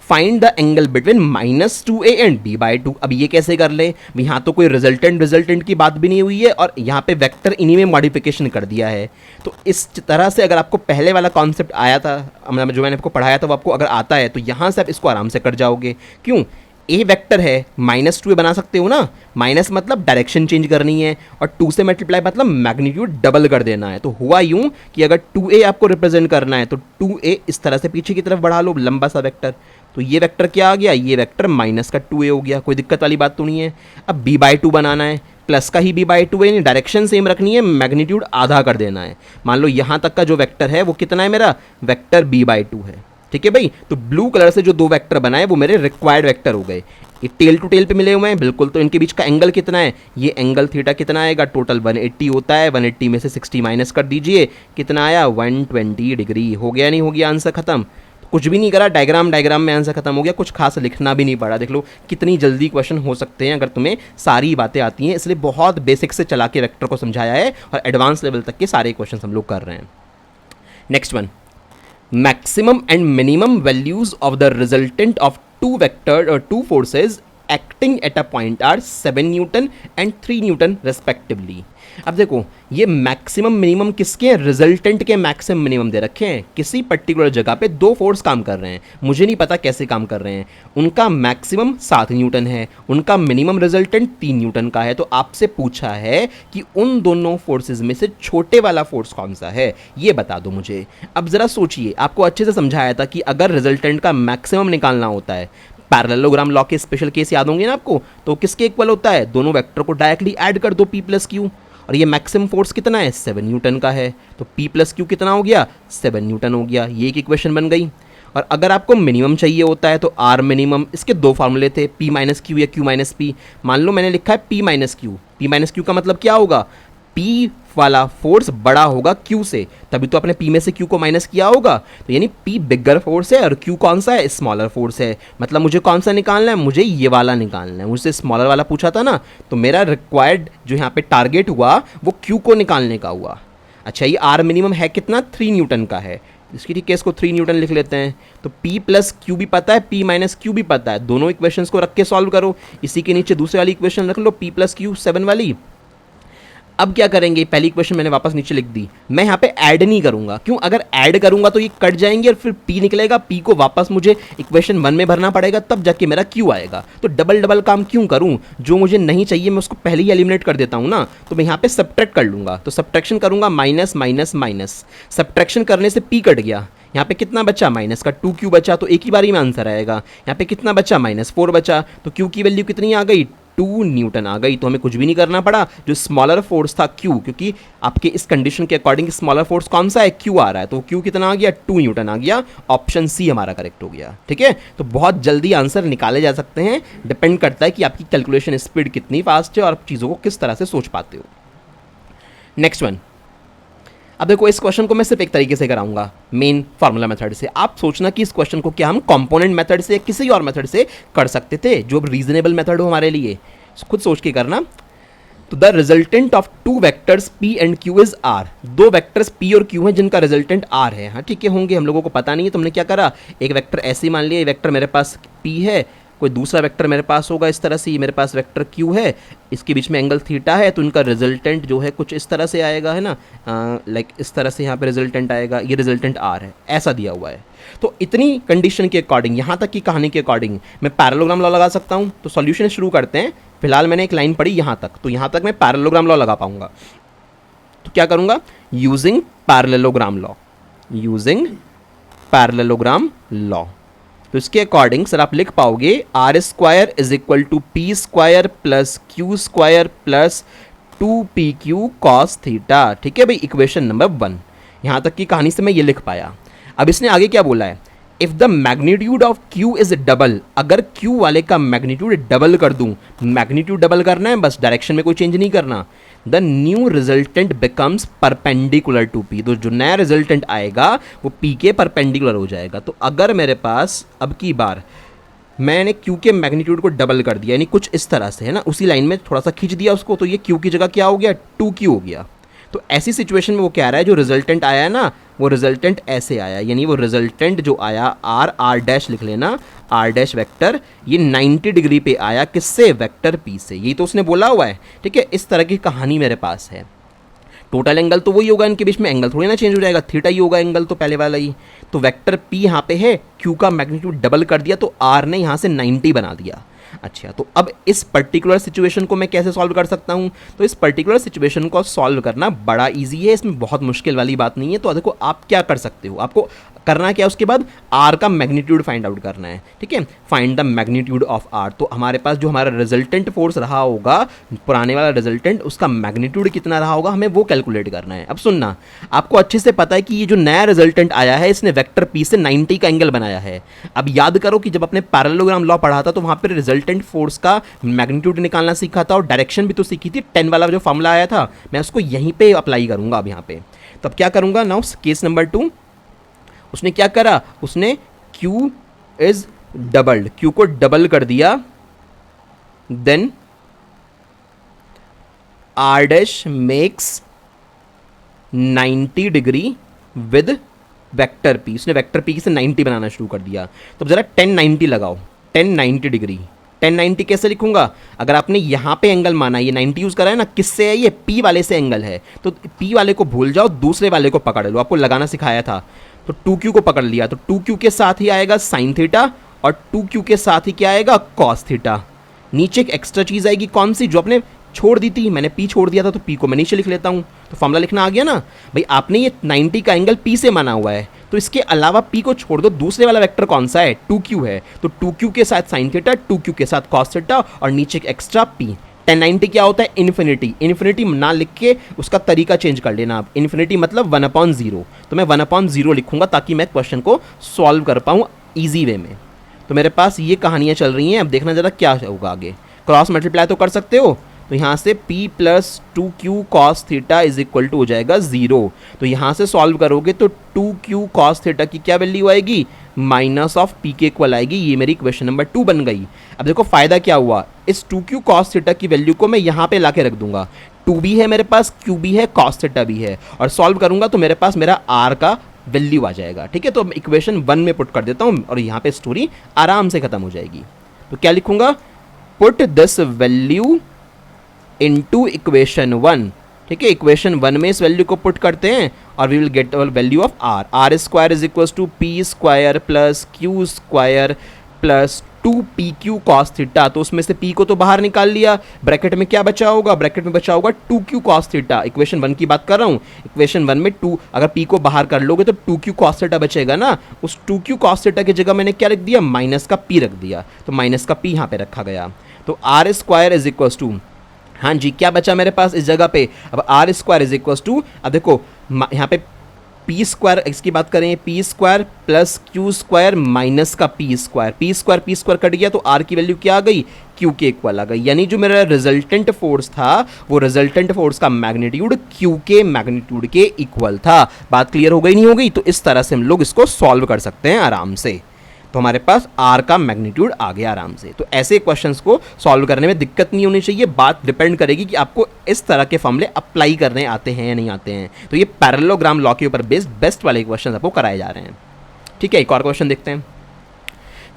Find the angle between -2A and B/2। अब ये कैसे कर ले, यहाँ तो कोई रिजल्टेंट की बात भी नहीं हुई है और यहाँ पे वेक्टर इन्हीं में मॉडिफिकेशन कर दिया है। तो इस तरह से अगर आपको पहले वाला कॉन्सेप्ट आया था, जो मैंने आपको पढ़ाया था, वो आपको अगर आता है तो यहाँ से आप इसको आराम से कर जाओगे। क्यों, ए वेक्टर है, -2A बना सकते हो ना, माइनस मतलब डायरेक्शन चेंज करनी है और 2 से मल्टीप्लाई मतलब मैग्नीट्यूड डबल कर देना है। तो हुआ यूं कि अगर 2A आपको रिप्रेजेंट करना है तो 2A इस तरह से पीछे की तरफ बढ़ा लो, लंबा सा वेक्टर। तो ये वेक्टर क्या आ गया, ये वेक्टर माइनस का 2A हो गया, कोई दिक्कत वाली बात तो नहीं है। अब B/2 बनाना है, प्लस का ही B/2 है, डायरेक्शन सेम रखनी है, मैग्नीट्यूड आधा कर देना है। मान लो यहाँ तक का जो वेक्टर है वो कितना है, मेरा वेक्टर B/2 है। ठीक है भाई, तो ब्लू कलर से जो 2 वेक्टर बनाए वो मेरे रिक्वायर्ड वेक्टर हो गए। ये टेल टू टेल पे मिले हुए हैं बिल्कुल, तो इनके बीच का एंगल कितना है, ये एंगल थीटा कितना आएगा, टोटल 180 होता है, 180 में से 60 माइनस कर दीजिए, कितना आया 120 डिग्री। हो गया नहीं हो गया, आंसर खत्म। कुछ भी नहीं करा, डायग्राम में आंसर खत्म हो गया, कुछ खास लिखना भी नहीं पड़ा। देख लो कितनी जल्दी क्वेश्चन हो सकते हैं अगर तुम्हें सारी बातें आती हैं। इसलिए बहुत बेसिक से चला के वेक्टर को समझाया है और एडवांस लेवल तक के सारे क्वेश्चन हम लोग कर रहे हैं। Next one, maximum and minimum values of the resultant of two forces acting at a point are 7 Newton and 3 Newton respectively। अब देखो ये मैक्सिमम मिनिमम किसके हैं, रिजल्टेंट के मैक्सिमम मिनिमम दे रखे हैं। किसी पर्टिकुलर जगह पे 2 फोर्स काम कर रहे हैं, मुझे नहीं पता कैसे काम कर रहे हैं। उनका मैक्सिमम 7 न्यूटन है, उनका मिनिमम रिजल्टेंट 3 न्यूटन का है। तो आपसे पूछा है कि उन दोनों फोर्सेज में से छोटे वाला फोर्स कौन सा है, ये बता दो मुझे। अब ज़रा सोचिए, आपको अच्छे से समझाया था कि अगर रिजल्टेंट का मैक्सिमम निकालना होता है, पैरेललोग्राम लॉ के स्पेशल केस याद होंगे ना आपको, तो किसके इक्वल होता है, दोनों वेक्टर को डायरेक्टली ऐड कर दो P+Q, और ये मैक्सिमम फोर्स कितना है 7 न्यूटन का है, तो P+Q कितना हो गया 7 न्यूटन हो गया। ये एक इक्वेशन बन गई। और अगर आपको मिनिमम चाहिए होता है तो R मिनिमम, इसके 2 फार्मूले थे, P-Q या Q-P। मान लो मैंने लिखा है P-Q, P-Q का मतलब क्या होगा, P वाला फोर्स बड़ा होगा Q से, तभी तो आपने P में से Q को माइनस किया होगा। तो यानी P बिगर फोर्स है और Q कौन सा है, स्मॉलर फोर्स है। मतलब मुझे कौन सा निकालना है, मुझे ये वाला निकालना है। मुझसे स्मॉलर वाला पूछा था ना, तो मेरा रिक्वायर्ड जो यहाँ पे टारगेट हुआ वो Q को निकालने का हुआ। अच्छा, ये R मिनिमम है कितना, 3 न्यूटन का है। इसकी ठीक है, इसको 3 न्यूटन लिख लेते हैं। तो P+Q भी पता है, P-Q भी पता है, दोनों इक्वेशंस को रख के सॉल्व करो। इसी के नीचे दूसरी वाली इक्वेशन रख लो, P+Q 7 वाली। अब क्या करेंगे, पहली इक्वेशन मैंने वापस नीचे लिख दी, मैं यहाँ पे ऐड नहीं करूंगा। क्यों, अगर ऐड करूंगा तो ये कट जाएंगे और फिर P निकलेगा, P को वापस मुझे इक्वेशन 1 में भरना पड़ेगा, तब जाके मेरा Q आएगा। तो डबल काम क्यों करूं, जो मुझे नहीं चाहिए मैं उसको पहले ही एलिमिनेट कर देता हूं ना। तो मैं यहाँ पे सब्ट्रैक्ट कर लूंगा, तो सब्ट्रैक्शन करूंगा, माइनस माइनस माइनस, सब्ट्रैक्शन करने से P कट गया। यहाँ पे कितना बचा, माइनस का 2Q बचा, तो एक ही बारी में आंसर आएगा। यहाँ पे कितना बचा, -4 बचा, तो Q की वैल्यू कितनी आ गई, 2 न्यूटन आ गई। तो हमें कुछ भी नहीं करना पड़ा, जो स्मॉलर फोर्स था Q, क्योंकि आपके इस कंडीशन के अकॉर्डिंग स्मॉलर फोर्स कौन सा है, Q आ रहा है, तो Q कितना आ गया, 2 न्यूटन आ गया। ऑप्शन सी हमारा करेक्ट हो गया। ठीक है, तो बहुत जल्दी आंसर निकाले जा सकते हैं, डिपेंड करता है कि आपकी कैलकुलेशन स्पीड कितनी फास्ट है और आप चीज़ों को किस तरह से सोच पाते हो। नेक्स्ट वन, अब देखो इस क्वेश्चन को मैं सिर्फ एक तरीके से कराऊंगा, मेन फार्मूला मेथड से। आप सोचना कि इस क्वेश्चन को क्या हम कंपोनेंट मेथड से या किसी और मेथड से कर सकते थे, जो रीजनेबल मेथड हो हमारे लिए, खुद सोच के करना। तो the resultant of 2 vectors P and Q is R। 2 vectors P और Q हैं जिनका रिजल्टेंट R है। हाँ ठीक है, होंगे, हम लोगों को पता नहीं है। तुमने क्या करा, एक वेक्टर ऐसे ही मान लिया, ये वेक्टर मेरे पास P है, कोई दूसरा वेक्टर मेरे पास होगा इस तरह से, ये मेरे पास वेक्टर Q है, इसके बीच में एंगल थीटा है, तो इनका रिजल्टेंट जो है कुछ इस तरह से आएगा, है ना, लाइक इस तरह से यहाँ पे रिजल्टेंट आएगा, ये रिजल्टेंट R है, ऐसा दिया हुआ है। तो इतनी कंडीशन के अकॉर्डिंग, यहाँ तक की कहानी के अकॉर्डिंग मैं पैरेललोग्राम लॉ लगा सकता हूँ। तो सॉल्यूशन शुरू करते हैं। फिलहाल मैंने एक लाइन पढ़ी यहाँ तक, तो यहाँ तक मैं पैरेललोग्राम लॉ लगा पाऊंगा। तो क्या करूँगा, using parallelogram law, using parallelogram law. तो इसके अकॉर्डिंग सर आप लिख पाओगे R² = P² + Q² + 2pq cos theta. ठीक है भाई, इक्वेशन नंबर 1। यहाँ तक की कहानी से मैं ये लिख पाया। अब इसने आगे क्या बोला है, if the magnitude of q is double, अगर q वाले का मैग्नीट्यूड डबल कर दूं, मैग्नीट्यूड डबल करना है बस, डायरेक्शन में कोई चेंज नहीं करना, the new resultant becomes perpendicular to p, तो जो नया रिजल्टेंट आएगा वो p के परपेंडिकुलर हो जाएगा। तो अगर मेरे पास अब की बार मैंने q के मैग्नीट्यूड को डबल कर दिया, यानी कुछ इस तरह से है ना, उसी लाइन में थोड़ा सा खींच दिया उसको, तो ये q की जगह क्या हो गया, 2q हो गया। तो ऐसी सिचुएशन में वो क्या आ रहा है, जो रिजल्टेंट आया है ना, वो रिजल्टेंट ऐसे आया, यानी वो रिजल्टेंट जो आया आर डैश लिख लेना, आर डैश वेक्टर, ये 90 डिग्री पे आया, किससे, वेक्टर p से। यही तो उसने बोला हुआ है। ठीक है, इस तरह की कहानी मेरे पास है। टोटल एंगल तो वही होगा, इनके बीच में एंगल थोड़ी ना चेंज हो जाएगा, थीटा ही होगा एंगल तो पहले वाला ही। तो वेक्टर p यहाँ पे है, q का मैग्नीट्यूड डबल कर दिया तो r ने यहाँ से 90 बना दिया। अच्छा, तो अब इस पर्टिकुलर सिचुएशन को मैं कैसे सॉल्व कर सकता हूँ, तो इस पर्टिकुलर सिचुएशन को सॉल्व करना बड़ा इजी है, इसमें बहुत मुश्किल वाली बात नहीं है। तो देखो आप क्या कर सकते हो, आपको करना क्या है, उसके बाद r का मैग्नीट्यूड फाइंड आउट करना है। ठीक है, find the magnitude of r। तो हमारे पास जो हमारा रिजल्टेंट फोर्स रहा होगा, पुराने वाला रिजल्टेंट, उसका मैग्नीट्यूड कितना रहा होगा, हमें वो कैलकुलेट करना है। अब सुनना, आपको अच्छे से पता है कि ये जो नया रिजल्टेंट आया है, इसने वेक्टर p से 90 का एंगल बनाया है। अब याद करो कि जब अपने पैरेललोग्राम लॉ पढ़ा था तो वहाँ पर रिजल्टेंट फोर्स का मैग्नीट्यूड निकालना सीखा था, और डायरेक्शन भी तो सीखी थी। 10 वाला जो फॉर्मूला आया था, मैं उसको यहीं पे अप्लाई करूंगा अब यहाँ पे। तो अब क्या करूंगा, नाउ केस नंबर 2, उसने क्या करा, उसने q इज डबल्ड, q को डबल कर दिया, then r dash makes 90 degree with vector p। उसने वेक्टर p से 90 बनाना शुरू कर दिया। तो जरा 1090 लगाओ, 1090 डिग्री। 1090 कैसे लिखूंगा, अगर आपने यहाँ पे एंगल माना, ये 90 यूज करा है ना, किससे है, ये p वाले से एंगल है, तो p वाले को भूल जाओ, दूसरे वाले को पकड़ लो, आपको लगाना सिखाया था। तो 2q को पकड़ लिया, तो 2q के साथ ही आएगा साइन थीटा, और 2q के साथ ही क्या आएगा, कॉस थीटा। नीचे एक एक्स्ट्रा चीज आएगी, कौन सी, जो आपने छोड़ दी थी, मैंने p छोड़ दिया था, तो p को मैं नीचे लिख लेता हूँ। तो फॉर्मूला लिखना आ गया ना भाई, आपने ये 90 का एंगल p से माना हुआ है, तो इसके अलावा p को छोड़ दो, दूसरे वाला वेक्टर कौन सा है, 2q है, तो 2q के साथ साइन थीटा, 2q के साथ कॉस थीटा, और नीचे एक एक्स्ट्रा p। 1090 क्या होता है, इन्फिनिटी। इन्फिनिटी ना लिख के उसका तरीका चेंज कर लेना आप, इन्फिनिटी मतलब 1/0, तो मैं 1/0 लिखूंगा ताकि मैं क्वेश्चन को सॉल्व कर पाऊँ ईजी वे में। तो मेरे पास ये कहानियाँ चल रही हैं, अब देखना जरा क्या होगा आगे। क्रॉस मल्टीप्लाई तो कर सकते हो, तो यहाँ से p plus 2q cos theta is equal to हो जाएगा 0। तो यहाँ से सॉल्व करोगे तो 2q कॉस थीटा की क्या वैल्यू आएगी, माइनस ऑफ p के इक्वल आएगी। ये मेरी क्वेश्चन नंबर 2 बन गई। अब देखो फायदा क्या हुआ, इस 2q कॉस थीटा की वैल्यू को मैं यहाँ पे ला के रख दूंगा, 2 भी है मेरे पास, q भी है, कॉस थीटा भी है, और सॉल्व करूंगा तो मेरे पास मेरा r का वैल्यू आ जाएगा। ठीक है, तो इक्वेशन 1 में पुट कर देता हूँ, और यहाँ पे स्टोरी आराम से खत्म हो जाएगी। तो क्या लिखूंगा, put this value into equation 1। ठीक है, इक्वेशन 1 में इस वैल्यू को पुट करते हैं, और we will get value of r। R square is equal to P square plus Q square plus 2pq cos theta. तो उसमें से p को तो बाहर निकाल लिया, ब्रैकेट में क्या बचा होगा, ब्रैकेट में बचा होगा 2q cos थीटा। इक्वेशन 1 की बात कर रहा हूँ, इक्वेशन 1 में 2, अगर p को बाहर कर लोगे तो 2q cos थीटा बचेगा ना, उस 2q cos थीटा की जगह मैंने क्या रख दिया, माइनस का p रख दिया, तो माइनस का p यहाँ पे रखा गया। तो r square is equal to, हाँ जी, क्या बचा मेरे पास इस जगह पे, अब r square is equal to, अब देखो यहाँ पे पी स्क्वायर, इसकी बात करें, p square plus Q square minus का p square, p square cut गया, तो आर की वैल्यू क्या आ गई, क्यू के इक्वल आ गई। यानी जो मेरा रिजल्टेंट फोर्स था, वो रिजल्टेंट फोर्स का मैग्नीट्यूड क्यू के मैग्नीट्यूड के इक्वल था। बात क्लियर हो गई नहीं हो गई, तो इस तरह से हम लोग इसको सॉल्व कर सकते हैं आराम से। तो हमारे पास r का मैग्नीट्यूड आ गया आराम से। तो ऐसे क्वेश्चंस को सॉल्व करने में दिक्कत नहीं होनी चाहिए, बात डिपेंड करेगी कि आपको इस तरह के फॉर्मूले अप्लाई करने आते हैं या नहीं आते हैं। तो ये पैरेललोग्राम लॉ के ऊपर बेस्ड बेस्ट वाले क्वेश्चन आपको कराए जा रहे हैं। ठीक है, एक और क्वेश्चन देखते हैं।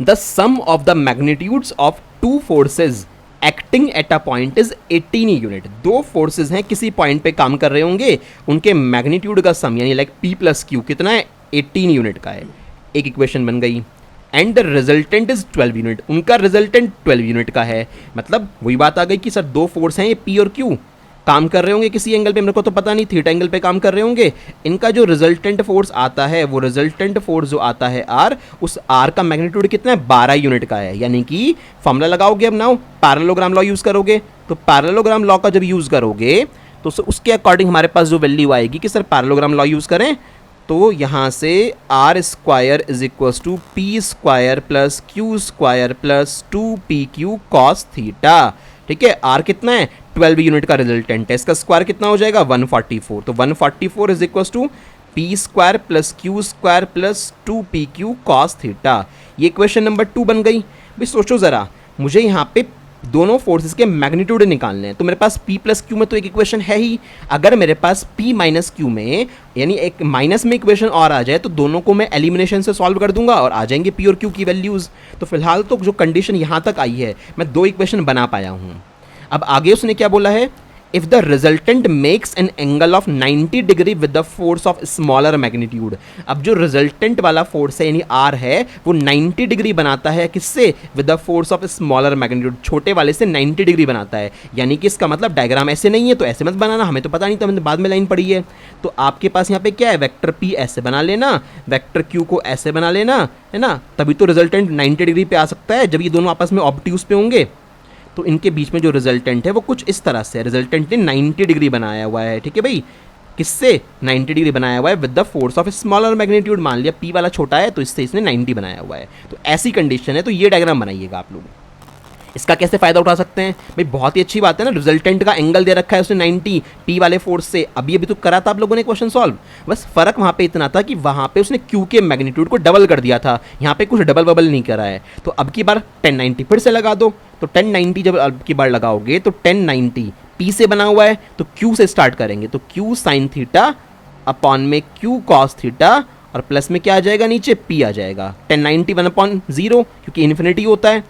The sum of the magnitudes of two forces acting at a point is 18 unit. दो फोर्सेज हैं, किसी पॉइंट पे काम कर रहे होंगे, उनके मैग्नीट्यूड का सम यानी लाइक p प्लस क्यू कितना है, 18 यूनिट का है। एक इक्वेशन बन गई। And the resultant is 12 unit, उनका रिजल्टेंट 12 यूनिट का है। मतलब वही बात आ गई कि सर दो फोर्स हैं, ये p और q काम कर रहे होंगे किसी एंगल पे, मेरे को तो पता नहीं, थीटा एंगल पे काम कर रहे होंगे। इनका जो रिजल्टेंट फोर्स आता है, वो रिजल्टेंट फोर्स जो आता है r, उस r का मैग्नीट्यूड कितना है, 12 यूनिट का है। यानी कि फॉर्मूला लगाओगे अब, नाउ पैरेललोग्राम लॉ यूज करोगे, तो पैरेललोग्राम लॉ का जब यूज़ करोगे तो उसके अकॉर्डिंग हमारे पास जो वैल्यू आएगी कि सर पैरेललोग्राम लॉ यूज़ करें, तो यहाँ से r square is equals to P square plus Q square plus 2pq cos theta. ठीक है, आर कितना है 12 यूनिट का रिजल्टेंट है, इसका स्क्वायर कितना हो जाएगा 144, तो 144 is equals to P square plus Q square plus 2pq cos theta. ये इक्वेशन नंबर 2 बन गई। भाई सोचो ज़रा, मुझे यहाँ पे दोनों फोर्सेस के मैग्नीट्यूड निकालने हैं, तो मेरे पास p प्लस क्यू में तो एक इक्वेशन है ही, अगर मेरे पास p माइनस क्यू में यानी एक माइनस में इक्वेशन और आ जाए तो दोनों को मैं एलिमिनेशन से सॉल्व कर दूंगा और आ जाएंगे p और q की वैल्यूज़। तो फिलहाल तो जो कंडीशन यहाँ तक आई है मैं 2 इक्वेशन बना पाया हूँ। अब आगे उसने क्या बोला है, if the resultant makes an angle of 90 degree with the force of smaller magnitude. अब जो रिजल्टेंट वाला फोर्स है यानी आर है वो 90 डिग्री बनाता है, किससे, with the force of smaller magnitude, छोटे वाले से 90 डिग्री बनाता है। यानी कि इसका मतलब डायग्राम ऐसे नहीं है तो ऐसे मत बनाना, हमें तो पता नहीं था, हमने बाद में लाइन पढ़ी है। तो आपके पास यहाँ पे क्या है, वेक्टर पी ऐसे बना लेना, वेक्टर क्यू को ऐसे बना लेना, है ना, तभी तो रिजल्टेंट 90 डिग्री पे आ सकता है जब ये दोनों आपस में ऑब्ट्यूज पे होंगे। तो इनके बीच में जो रिजल्टेंट है वो कुछ इस तरह से है, रिजल्टेंट ने 90 डिग्री बनाया हुआ है। ठीक है भाई, किससे 90 डिग्री बनाया हुआ है, with the force of smaller magnitude. मान लिया p वाला छोटा है तो इससे इसने 90 बनाया हुआ है, तो ऐसी कंडीशन है। तो ये डायग्राम बनाइएगा आप लोग। इसका कैसे फ़ायदा उठा सकते हैं भाई, बहुत ही अच्छी बात है ना, रिजल्टेंट का एंगल दे रखा है उसने 90 p वाले फोर्स से। अभी अभी तो करा था आप लोगों ने क्वेश्चन सॉल्व, बस फ़र्क वहाँ पे इतना था कि वहाँ पे उसने q के मैग्नीट्यूड को डबल कर दिया था, यहाँ पे कुछ डबल बबल नहीं करा है। तो अब की बार 1090 फिर से लगा दो, तो 1090 जब अब की बार लगाओगे तो 1090 p से बना हुआ है तो q से स्टार्ट करेंगे, तो q साइन थीटा अपॉन में q कॉस थीटा और प्लस में क्या आ जाएगा, नीचे p आ जाएगा। 1090 1/0 क्योंकि इन्फिनिटी होता है,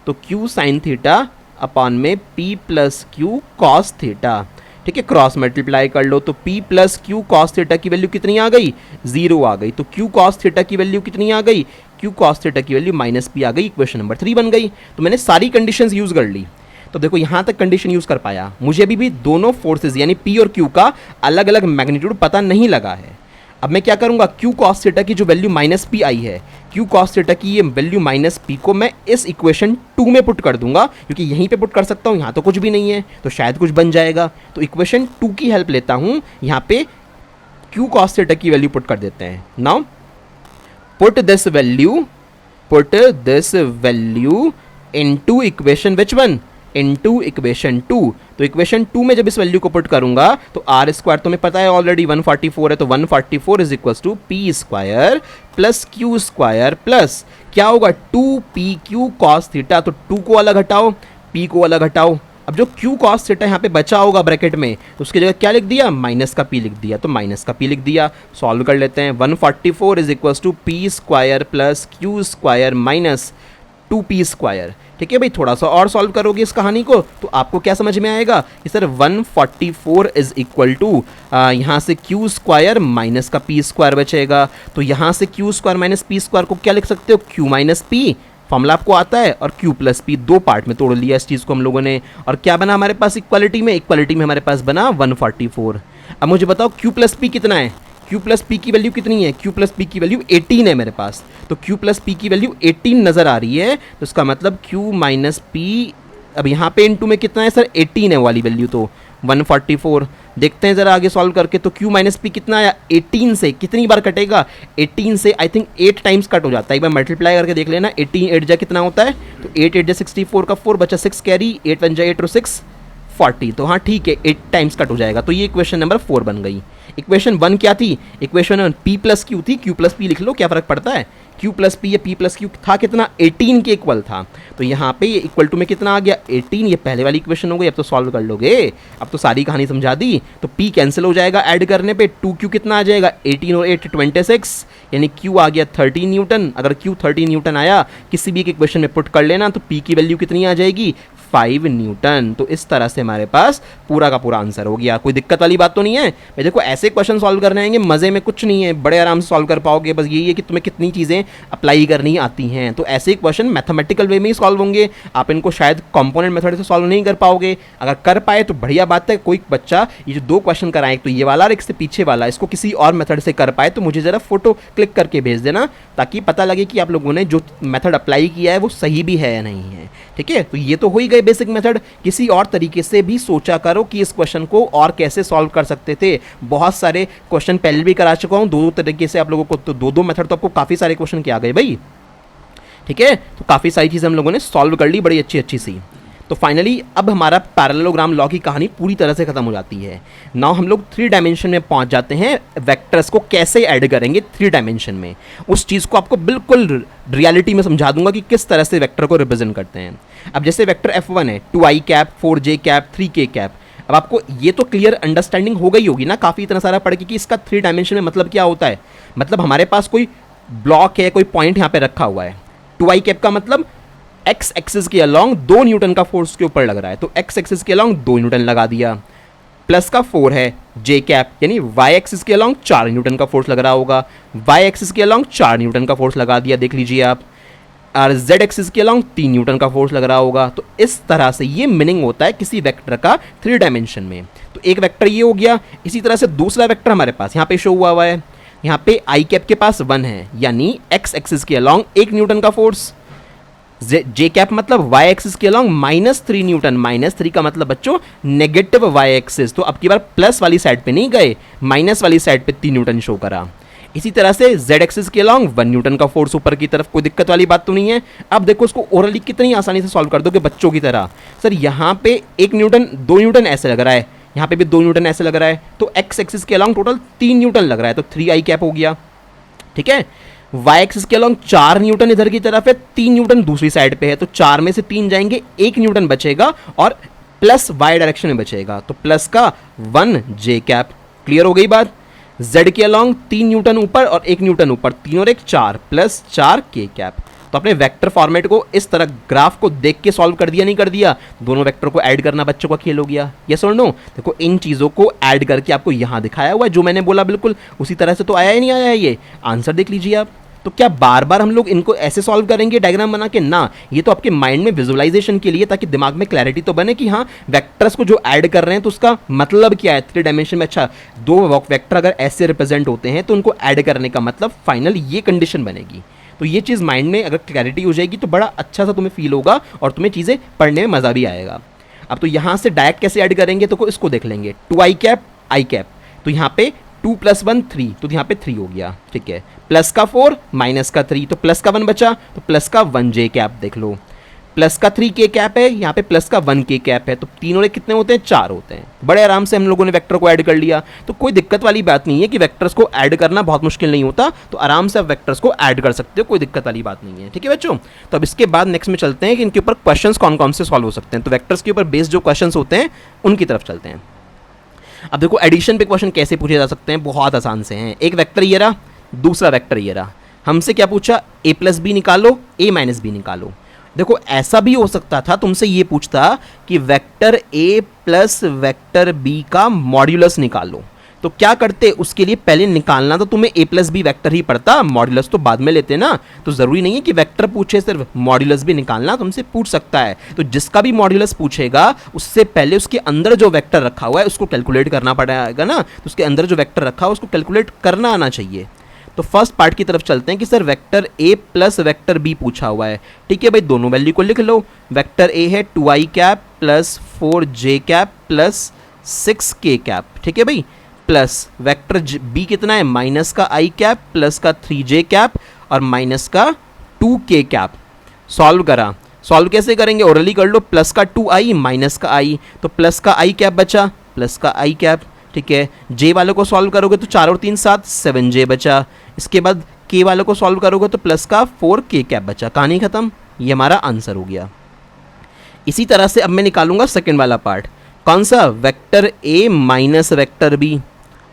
तो q साइन थीटा अपॉन में p plus Q cos theta. ठीक है, क्रॉस मल्टीप्लाई कर लो तो p plus Q cos theta की वैल्यू कितनी आ गई, 0 आ गई। तो q कॉस थीटा की वैल्यू कितनी आ गई, q कॉस थीटा की वैल्यू माइनस p आ गई। इक्वेशन नंबर 3 बन गई। तो मैंने सारी कंडीशंस यूज़ कर ली। तो देखो यहाँ तक कंडीशन यूज़ कर पाया, मुझे अभी भी दोनों फोर्सेज यानी p और q का अलग अलग मैग्नीट्यूड पता नहीं लगा है। अब मैं क्या करूँगा, q कॉस थीटा की जो वैल्यू माइनस p आई है, q कॉस थीटा की ये वैल्यू माइनस p को मैं इस इक्वेशन 2 में पुट कर दूंगा, क्योंकि यहीं पे पुट कर सकता हूँ, यहाँ तो कुछ भी नहीं है तो शायद कुछ बन जाएगा। तो इक्वेशन 2 की हेल्प लेता हूँ, यहाँ पे q कॉस थीटा की वैल्यू पुट कर देते हैं। Now put this value into equation which one, into equation 2। तो इक्वेशन 2 में जब इस वैल्यू को पुट करूंगा तो आर स्क्वायर तुम्हें पता है ऑलरेडी 144 है, तो 144 is equals to P square plus Q square plus क्या होगा 2pq कॉस थीटा। तो 2 को अलग हटाओ, p को अलग हटाओ। अब जो q कॉस थीटा यहाँ पे बचा होगा ब्रैकेट में, तो उसकी जगह क्या लिख दिया, माइनस का p लिख दिया, तो माइनस का p लिख दिया। सॉल्व कर लेते हैं। 144 is equals to P square plus Q square minus 2p square. ठीक है भाई, थोड़ा सा और सॉल्व करोगे इस कहानी को तो आपको क्या समझ में आएगा कि सर 144 इज इक्वल टू यहाँ से क्यू स्क्वायर माइनस का p स्क्वायर बचेगा, तो यहाँ से Q square minus p square को क्या लिख सकते हो, q माइनस p, फॉर्मूला आपको आता है, और q प्लस p, दो पार्ट में तोड़ लिया इस चीज़ को हम लोगों ने। और क्या बना हमारे पास इक्वालिटी में, इक्वालिटी में हमारे पास बना 144। अब मुझे बताओ q प्लस p कितना है, q प्लस पी की वैल्यू कितनी है, q प्लस पी की वैल्यू 18 है मेरे पास, तो q प्लस पी की वैल्यू 18 नज़र आ रही है, तो इसका मतलब q माइनस पी, अब यहाँ पे इनटू में कितना है सर 18 है वाली वैल्यू, तो 144। देखते हैं ज़रा आगे सॉल्व करके, तो q माइनस पी कितना आया, 18 से कितनी बार कटेगा, 18 से आई थिंक 8 टाइम्स कट हो जाता है। एक बार मल्टीप्लाई करके देख लेना, 18 8 जा कितना होता है, तो 8 8 जा 64 का 4 बचा 6 कैरी, 8 1 जा 8 और 6 40, तो हाँ ठीक है 8 टाइम्स कट हो जाएगा। तो ये इक्वेशन नंबर 4 बन गई। इक्वेशन 1 क्या थी, इक्वेशन 1 p प्लस क्यू थी, q प्लस पी लिख लो, क्या फ़र्क पड़ता है, q प्लस पी या p प्लस क्यू था कितना, 18 के इक्वल था। तो यहाँ पे ये इक्वल टू में कितना आ गया 18, ये पहले वाली इक्वेशन हो गई। अब तो सॉल्व कर लोगे, अब तो सारी कहानी समझा दी। तो p कैंसिल हो जाएगा ऐड करने पे, 2q कितना आ जाएगा 18 और 8 26, यानी q आ गया 13 न्यूटन। अगर q 13 न्यूटन आया किसी भी एक इक्वेशन में पुट कर लेना, तो p की वैल्यू कितनी आ जाएगी 5 न्यूटन। तो इस तरह से हमारे पास पूरा का पूरा आंसर हो गया। कोई दिक्कत वाली बात तो नहीं है भाई। देखो ऐसे क्वेश्चन सॉल्व करने आएंगे मज़े में कुछ नहीं है, बड़े आराम से सॉल्व कर पाओगे। बस यही है कि तुम्हें कितनी चीज़ें अप्लाई करनी आती हैं। तो ऐसे क्वेश्चन मैथमेटिकल वे में ही सॉल्व होंगे, आप इनको शायद कंपोनेंट मेथड से सॉल्व नहीं कर पाओगे। अगर कर पाए तो बढ़िया बात है। कोई बच्चा ये जो 2 क्वेश्चन कराएं, तो ये वाला और एक से पीछे वाला, इसको किसी और मेथड से कर पाए तो मुझे ज़रा फोटो क्लिक करके भेज देना, ताकि पता लगे कि आप लोगों ने जो मेथड अप्लाई किया है वो सही भी है या नहीं है। ठीक है, तो ये तो हो ही गई गए बेसिक मेथड, किसी और तरीके से भी सोचा करो कि इस क्वेश्चन को और कैसे सॉल्व कर सकते थे। बहुत सारे क्वेश्चन पहले भी करा चुका हूँ दो तरीके से आप लोगों को, तो दो मेथड तो आपको काफ़ी सारे क्वेश्चन के आ गए भाई, ठीक है। तो काफ़ी सारी चीज़ें हम लोगों ने सॉल्व कर ली, बड़ी अच्छी अच्छी सी। तो फाइनली अब हमारा पैरेललोग्राम लॉ की कहानी पूरी तरह से खत्म हो जाती है। नाउ हम लोग 3 डायमेंशन में पहुंच जाते हैं, वेक्टर्स को कैसे ऐड करेंगे 3 डायमेंशन में, उस चीज़ को आपको बिल्कुल रियलिटी में समझा दूंगा कि किस तरह से वेक्टर को रिप्रेजेंट करते हैं। अब जैसे वेक्टर F1 है 2i cap 4j cap 3k cap, अब आपको ये तो क्लियर अंडरस्टैंडिंग हो गई होगी ना, काफ़ी इतना सारा पढ़ के कि इसका 3 डायमेंशन में मतलब क्या होता है। मतलब हमारे पास कोई ब्लॉक है, कोई पॉइंट यहाँ पे रखा हुआ है, 2i कैप का मतलब एक्स एक्सिस के अलॉन्ग 2 न्यूटन का फोर्स के ऊपर लग रहा है, तो एक्स एक्सिस के अलॉन्ग 2 न्यूटन लगा दिया। प्लस का 4 है जे कैप, यानी वाई एक्सिस के अलॉन्ग 4 न्यूटन का फोर्स लग रहा होगा, वाई एक्सिस के अलॉन्ग 4 न्यूटन का फोर्स लगा दिया, देख लीजिए आप। और जेड एक्सिस के अलॉन्ग 3 न्यूटन का फोर्स लग रहा होगा। तो इस तरह से ये मीनिंग होता है किसी वेक्टर का 3 डायमेंशन में। तो एक वेक्टर ये हो गया। इसी तरह से दूसरा वेक्टर हमारे पास यहाँ पे शो हुआ है, यहाँ पे आई कैप के पास 1 है, यानी एक्स एक्सिस के अलॉन्ग 1 न्यूटन का फोर्स, जे कैप मतलब वाई एक्सिस के अलॉन्ग -3 न्यूटन, -3 का मतलब बच्चों नेगेटिव वाई एक्सिस, तो अब की बार प्लस वाली साइड पे नहीं गए, माइनस वाली साइड पे 3 न्यूटन शो करा। इसी तरह से जेड एक्सिस के अलॉन्ग 1 न्यूटन का फोर्स ऊपर की तरफ, कोई दिक्कत वाली बात तो नहीं है। अब देखो उसको ओरली कितनी आसानी से सॉल्व कर दोगे बच्चों की तरह। सर यहाँ पे 1 न्यूटन 2 न्यूटन ऐसे लग रहा है, यहाँ पे भी 2 न्यूटन ऐसे लग रहा है, तो एक्स एक्सिस के अलॉन्ग टोटल 3 न्यूटन लग रहा है, तो 3i कैप हो गया, ठीक है। वाई एक्सिस के अलॉन्ग 4 न्यूटन इधर की तरफ है, 3 न्यूटन दूसरी साइड पे है, तो 4 में से 3 जाएंगे, 1 न्यूटन बचेगा और प्लस वाई डायरेक्शन में बचेगा, तो प्लस का 1 जे कैप। क्लियर हो गई बात। जेड के अलॉन्ग 3 न्यूटन ऊपर और 1 न्यूटन ऊपर, 3 और 1 4 प्लस 4 के कैप। तो अपने वेक्टर फॉर्मेट को इस तरह ग्राफ को देख के सॉल्व कर दिया, नहीं कर दिया, दोनों वेक्टर को ऐड करना बच्चों का खेल हो गया, यस और नो। देखो इन चीज़ों को ऐड करके आपको यहाँ दिखाया हुआ है, जो मैंने बोला बिल्कुल उसी तरह से तो आया ही नहीं आया है, ये आंसर देख लीजिए आप। तो क्या बार बार हम लोग इनको ऐसे सॉल्व करेंगे डायग्राम बना के? ना, ये तो आपके माइंड में विजुअलाइजेशन के लिए, ताकि दिमाग में क्लैरिटी तो बने कि हाँ वेक्टर्स को जो ऐड कर रहे हैं तो उसका मतलब क्या है 3 डायमेंशन में। अच्छा, 2 वेक्टर अगर ऐसे रिप्रेजेंट होते हैं तो उनको ऐड करने का मतलब फाइनल ये कंडीशन बनेगी। तो ये चीज़ माइंड में अगर क्लैरिटी हो जाएगी तो बड़ा अच्छा सा तुम्हें फील होगा और तुम्हें चीज़ें पढ़ने में मज़ा भी आएगा। अब तो यहाँ से डायरेक्ट कैसे ऐड करेंगे, तो इसको देख लेंगे। 2i कैप आई कैप, तो यहाँ पे 2 + 1 3, तो यहाँ पे 3 हो गया, ठीक है। प्लस का 4 माइनस का 3, तो प्लस का 1 बचा, तो प्लस का 1 जे कैप देख लो। प्लस का 3 के कैप है, यहाँ पे प्लस का 1 के कैप है, तो 3 और 1 कितने होते हैं? 4 होते हैं। बड़े आराम से हम लोगों ने वेक्टर को ऐड कर लिया। तो कोई दिक्कत वाली बात नहीं है कि वेक्टर्स को ऐड करना बहुत मुश्किल नहीं होता, तो आराम से आप वेक्टर्स को ऐड कर सकते हो, कोई दिक्कत वाली बात नहीं है, ठीक है बच्चों। तो अब इसके बाद नेक्स्ट में चलते हैं कि इनके ऊपर क्वेश्चन कौन कौन से सॉल्व हो सकते हैं। तो वेक्टर्स के ऊपर बेस्ड जो क्वेश्चन होते हैं उनकी तरफ चलते हैं। अब देखो एडिशन पे क्वेश्चन कैसे पूछे जा सकते हैं, बहुत आसान से हैं। एक वेक्टर ये रहा, दूसरा वेक्टर ये रहा, हमसे क्या पूछा? a + b निकालो, a - b निकालो। देखो ऐसा भी हो सकता था तुमसे ये पूछता कि वेक्टर a + वेक्टर b का मॉड्यूलस निकालो, तो क्या करते? उसके लिए पहले निकालना तो तुम्हें a + b वेक्टर ही पड़ता, मॉड्यूलस तो बाद में लेते ना। तो ज़रूरी नहीं है कि वेक्टर पूछे, सिर्फ मॉड्यूलस भी निकालना तुमसे पूछ सकता है। तो जिसका भी मॉड्यूलस पूछेगा उससे पहले उसके अंदर जो वेक्टर रखा हुआ है उसको कैलकुलेट करना पड़ेगा ना, तो उसके अंदर जो वेक्टर रखा हुआ है उसको कैलकुलेट करना आना चाहिए। तो फर्स्ट पार्ट की तरफ चलते हैं कि sir vector a + vector b पूछा हुआ है, ठीक है भाई, दोनों वैल्यू को लिख लो। वेक्टर a है 2i cap + 4j cap + 6k cap, ठीक है भाई, प्लस वेक्टर b कितना है? माइनस का i कैप प्लस का 3j कैप और माइनस का 2k कैप। सॉल्व करा, सॉल्व कैसे करेंगे? ओरली कर लो। प्लस का 2i माइनस का i, तो प्लस का i कैप बचा, प्लस का i कैप, ठीक है। j वालों को सॉल्व करोगे तो 4 और 3 7 7j बचा। इसके बाद k वालों को सॉल्व करोगे तो प्लस का 4k कैप बचा। कहानी खत्म, ये हमारा आंसर हो गया। इसी तरह से अब मैं निकालूंगा सेकेंड वाला पार्ट, कौन सा? Vector a - vector b।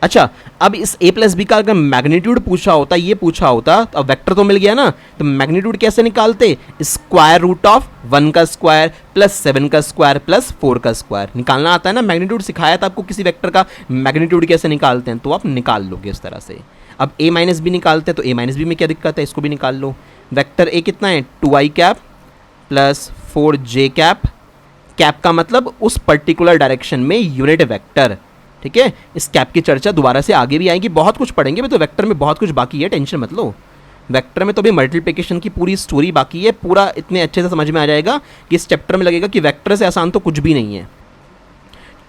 अच्छा, अब इस a + b का अगर मैग्नीट्यूड पूछा होता, ये पूछा होता, तो अब वेक्टर तो मिल गया ना, तो मैग्नीट्यूड कैसे निकालते? स्क्वायर रूट ऑफ 1 का स्क्वायर प्लस 7 का स्क्वायर प्लस 4 का स्क्वायर निकालना आता है ना। मैग्नीट्यूड सिखाया था आपको किसी वेक्टर का मैग्नीट्यूड कैसे निकालते हैं, तो आप निकाल लोगे इस तरह से। अब a - b निकालते हैं, तो a - b में क्या दिक्कत है, इसको भी निकाल लो। वेक्टर a कितना है? 2i cap + 4j cap, cap का मतलब उस पर्टिकुलर डायरेक्शन में यूनिट वेक्टर, ठीक है। इस कैप की चर्चा दोबारा से आगे भी आएगी, बहुत कुछ पढ़ेंगे, तो वेक्टर में बहुत कुछ बाकी है, टेंशन मत लो। वेक्टर में तो अभी मल्टीप्लिकेशन की पूरी स्टोरी बाकी है, पूरा इतने अच्छे से समझ में आ जाएगा कि इस चैप्टर में लगेगा कि वेक्टर से आसान तो कुछ भी नहीं है।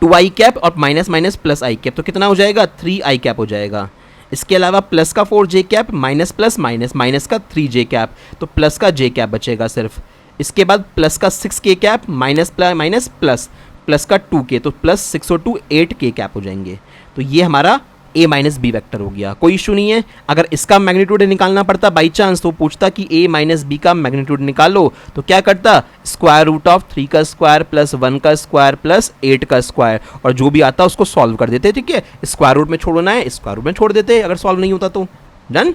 2i कैप और माइनस माइनस प्लस आई कैप, तो कितना हो जाएगा 3i कैप हो जाएगा। इसके अलावा प्लस का 4j cap, minus plus minus, minus का 3j कैप, तो प्लस का j कैप बचेगा सिर्फ। इसके बाद प्लस का 6k cap, minus minus plus, plus का 2k, तो प्लस 6 और 2 8k कैप हो जाएंगे। तो ये हमारा a माइनस बी वैक्टर हो गया, कोई इशू नहीं है। अगर इसका मैग्नीट्यूड निकालना पड़ता बाई चांस, तो पूछता कि a माइनस बी का मैग्नीट्यूड निकालो, तो क्या करता, स्क्वायर रूट ऑफ 3 का स्क्वायर प्लस 1 का स्क्वायर प्लस 8 का स्क्वायर, और जो भी आता उसको सॉल्व कर देते। ठीक है, स्क्वायर रूट में छोड़ना है, स्क्वायर रूट में छोड़ देते अगर सॉल्व नहीं होता तो। डन।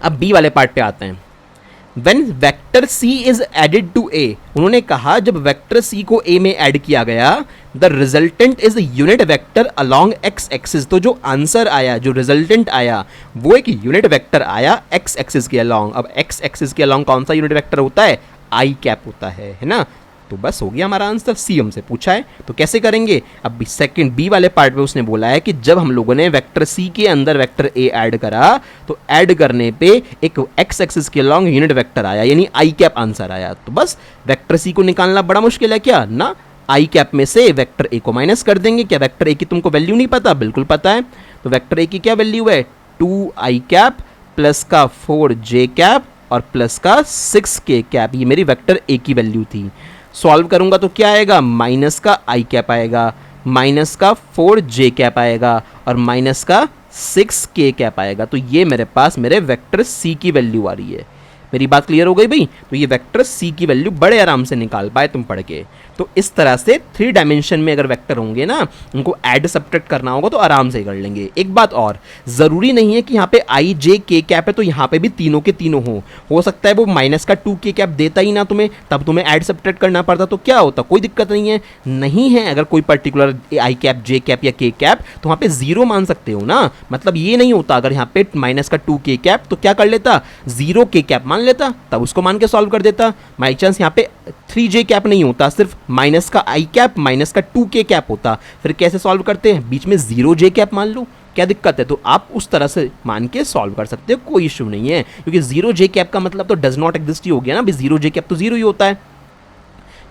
अब बी वाले पार्ट पे आते हैं। When vector C is added to A, उन्होंने कहा जब वेक्टर C को A में ऐड किया गया, the resultant is unit vector along x axis. तो जो आंसर आया, जो रिजल्टेंट आया, वो एक यूनिट वेक्टर आया एक्स एक्सिस के अलॉन्ग। अब एक्स एक्सिस के अलॉन्ग कौन सा यूनिट वेक्टर होता है, आई कैप होता है ना। तो बस हो गया हमारा आंसर, सी हमसे पूछा है तो कैसे करेंगे। अब सेकंड बी वाले पार्ट में उसने बोला है कि जब हम लोगों ने वेक्टर सी के अंदर वेक्टर ए ऐड करा, तो ऐड करने पे एक एक्स एक्सिस के लॉन्ग यूनिट वेक्टर आया, यानी आई कैप आंसर आया। तो बस वेक्टर सी को निकालना बड़ा मुश्किल है क्या ना, आई कैप में से वेक्टर ए को माइनस कर देंगे। क्या वेक्टर ए की तुमको वैल्यू नहीं पता, बिल्कुल पता है। तो वेक्टर ए की क्या वैल्यू है, 2i कैप प्लस का 4j कैप और प्लस का 6k कैप, ये मेरी वेक्टर ए की वैल्यू थी। सॉल्व करूंगा तो क्या आएगा, माइनस का आई कैप आएगा, माइनस का 4j कैप आएगा और माइनस का 6k कैप आएगा। तो ये मेरे पास मेरे वेक्टर सी की वैल्यू आ रही है। मेरी बात क्लियर हो गई भाई। तो ये वेक्टर सी की वैल्यू बड़े आराम से निकाल पाए तुम पढ़ के। तो इस तरह से 3 डायमेंशन में अगर वेक्टर होंगे ना, उनको ऐड सब्ट्रैक्ट करना होगा तो आराम से कर लेंगे। एक बात और, ज़रूरी नहीं है कि यहाँ पे आई जे के कैप है तो यहाँ पे भी तीनों के तीनों हो सकता है वो माइनस का 2k कैप देता ही ना तुम्हें, तब तुम्हें ऐड सब्ट्रैक्ट करना पड़ता, तो क्या होता, कोई दिक्कत नहीं है। नहीं है अगर कोई particular I cap, J cap या के कैप, तो वहाँ पे 0 मान सकते हो ना। मतलब ये नहीं होता अगर यहाँ पे माइनस का 2k कैप, तो क्या कर लेता, 0k कैप मान लेता, तब उसको मान के सॉल्व कर देता। बाई चांस यहाँ पे 3j कैप नहीं होता, सिर्फ माइनस का आई कैप माइनस का 2k कैप होता, फिर कैसे सॉल्व करते हैं, बीच में 0j कैप मान लो, क्या दिक्कत है। तो आप उस तरह से मान के सॉल्व कर सकते हो, कोई इशू नहीं है, क्योंकि 0j कैप का मतलब तो डज नॉट एग्जिस्ट ही हो गया ना भाई, 0j कैप तो 0 ही होता है।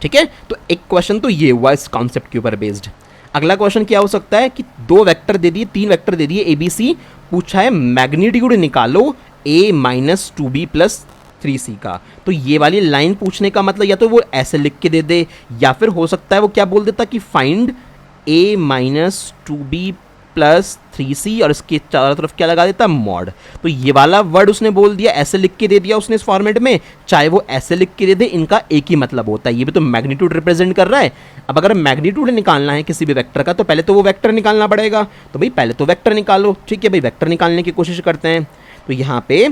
ठीक है, तो एक क्वेश्चन तो ये हुआ इस कॉन्सेप्ट के ऊपर बेस्ड। अगला क्वेश्चन क्या हो सकता है कि 2 वेक्टर दे दिए, 3 वेक्टर दे दिए ABC, पूछा है मैग्नीट्यूड निकालो a minus 2b plus 3c का। तो ये वाली लाइन पूछने का मतलब या तो वो ऐसे लिख के दे दे, या फिर हो सकता है वो क्या बोल देता कि find a minus 2b plus 3c और इसके चारों तरफ क्या लगा देता, मॉड। तो ये वाला वर्ड उसने बोल दिया, ऐसे लिख के दे दिया उसने इस फॉर्मेट में, चाहे वो ऐसे लिख के दे दे, इनका एक ही मतलब होता है, ये भी तो मैग्नीट्यूड रिप्रेजेंट कर रहा है। अब अगर मैग्नीट्यूड निकालना है किसी भी वेक्टर का, तो पहले तो वो वेक्टर निकालना पड़ेगा। तो भाई पहले तो वेक्टर निकालो। ठीक है भाई, वेक्टर निकालने की कोशिश करते हैं। तो यहाँ पे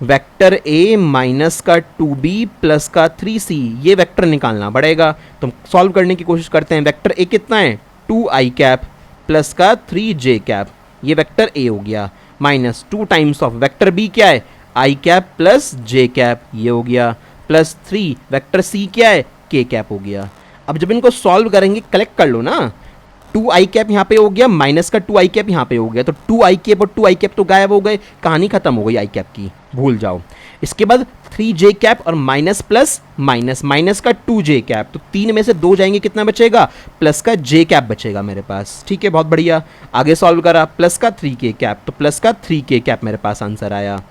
वेक्टर a माइनस का 2b प्लस का 3c, ये वेक्टर निकालना पड़ेगा। तो सॉल्व करने की कोशिश करते हैं। वेक्टर a कितना है, 2i कैप प्लस का 3j कैप, ये वेक्टर a हो गया, minus 2 times of vector b क्या है, i cap plus j cap, ये हो गया, प्लस 3 वेक्टर c क्या है, k कैप हो गया। अब जब इनको सॉल्व करेंगे, कलेक्ट कर लो ना, 2i कैप यहाँ पे हो गया, माइनस का 2i कैप यहाँ पे हो गया, तो 2i कैप और 2i कैप तो गायब हो गए, कहानी खत्म हो गई i कैप की, भूल जाओ। इसके बाद 3j कैप और माइनस प्लस माइनस, माइनस का 2j कैप, तो 3 में से 2 जाएंगे, कितना बचेगा, प्लस का j कैप बचेगा मेरे पास। ठीक है, बहुत बढ़िया। आगे सॉल्व करा, प्लस का 3k कैप, तो प्लस का 3k कैप मेरे पास आंसर आया।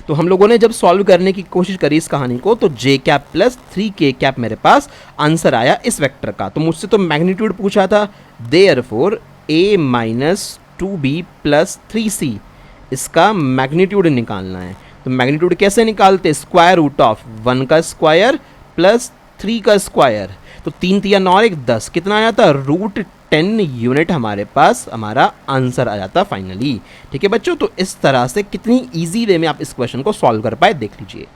तो हम लोगों ने जब सॉल्व करने की कोशिश करी इस कहानी को, तो j cap plus 3k cap मेरे पास आंसर आया इस वेक्टर का। तो मुझसे तो मैग्नीट्यूड पूछा था, therefore a minus 2b plus 3c, इसका मैग्नीट्यूड निकालना है। तो मैग्नीट्यूड कैसे निकालते, स्क्वायर रूट ऑफ 1 का स्क्वायर प्लस 3 का स्क्वायर, तो 3 3 9 1 10, कितना आ जाता, रूट 10 यूनिट हमारे पास हमारा आंसर आ जाता फाइनली। ठीक है बच्चों, तो इस तरह से कितनी इजी वे में आप इस क्वेश्चन को सॉल्व कर पाए देख लीजिए।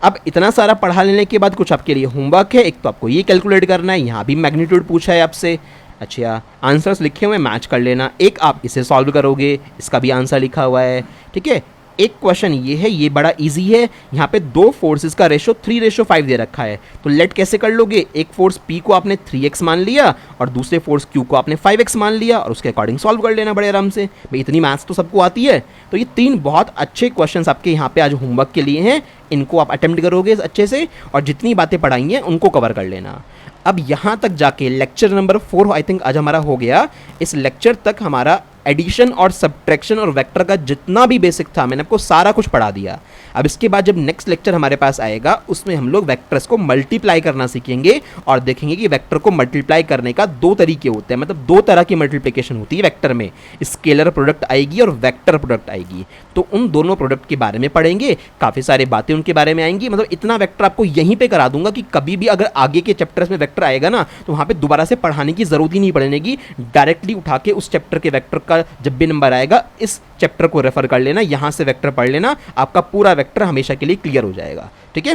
अब इतना सारा पढ़ा लेने के बाद कुछ आपके लिए होमवर्क है। एक तो आपको ये कैलकुलेट करना है, यहाँ भी मैग्नीट्यूड पूछा है आपसे, अच्छा आंसर्स लिखे हुए मैच कर लेना। एक आप इसे सॉल्व करोगे, इसका भी आंसर लिखा हुआ है। ठीक है, एक क्वेश्चन ये है, ये बड़ा इजी है, यहाँ पे दो फोर्सेस का रेशो 3:5 दे रखा है, तो लेट कैसे कर लोगे, एक फोर्स P को आपने 3x मान लिया और दूसरे फोर्स Q को आपने 5x मान लिया और उसके अकॉर्डिंग सॉल्व कर लेना बड़े आराम से। भाई इतनी मैथ्स तो सबको आती है। तो ये 3 बहुत अच्छे क्वेश्चंस आपके यहाँ पे आज होमवर्क के लिए हैं, इनको आप अटेम्प्ट करोगे अच्छे से और जितनी बातें पढ़ाई हैं उनको कवर कर लेना। अब यहाँ तक जाके लेक्चर नंबर 4 आई थिंक आज हमारा हो गया। इस लेक्चर तक हमारा एडिशन और सब्ट्रैक्शन और वेक्टर का जितना भी बेसिक था मैंने आपको सारा कुछ पढ़ा दिया। अब इसके बाद जब नेक्स्ट लेक्चर हमारे पास आएगा उसमें हम लोग वेक्टर्स को मल्टीप्लाई करना सीखेंगे और देखेंगे कि वेक्टर को मल्टीप्लाई करने का 2 तरीके होते हैं, मतलब 2 तरह की मल्टीप्लिकेशन होती है वेक्टर में, स्केलर प्रोडक्ट आएगी और वेक्टर प्रोडक्ट आएगी। तो उन दोनों प्रोडक्ट के बारे में पढ़ेंगे, काफ़ी सारी बातें उनके बारे में आएंगी। मतलब इतना वेक्टर आपको यहीं पे करा दूंगा कि कभी भी अगर आगे के चैप्टर्स में वेक्टर आएगा ना तो वहाँ पे दोबारा से पढ़ाने की ज़रूरत ही नहीं पड़ेगी, डायरेक्टली उठा के उस चैप्टर के वेक्टर का जब भी नंबर आएगा इस चैप्टर को रेफर कर लेना, यहाँ से वेक्टर पढ़ लेना, आपका पूरा वेक्टर हमेशा के लिए क्लियर हो जाएगा। ठीक है,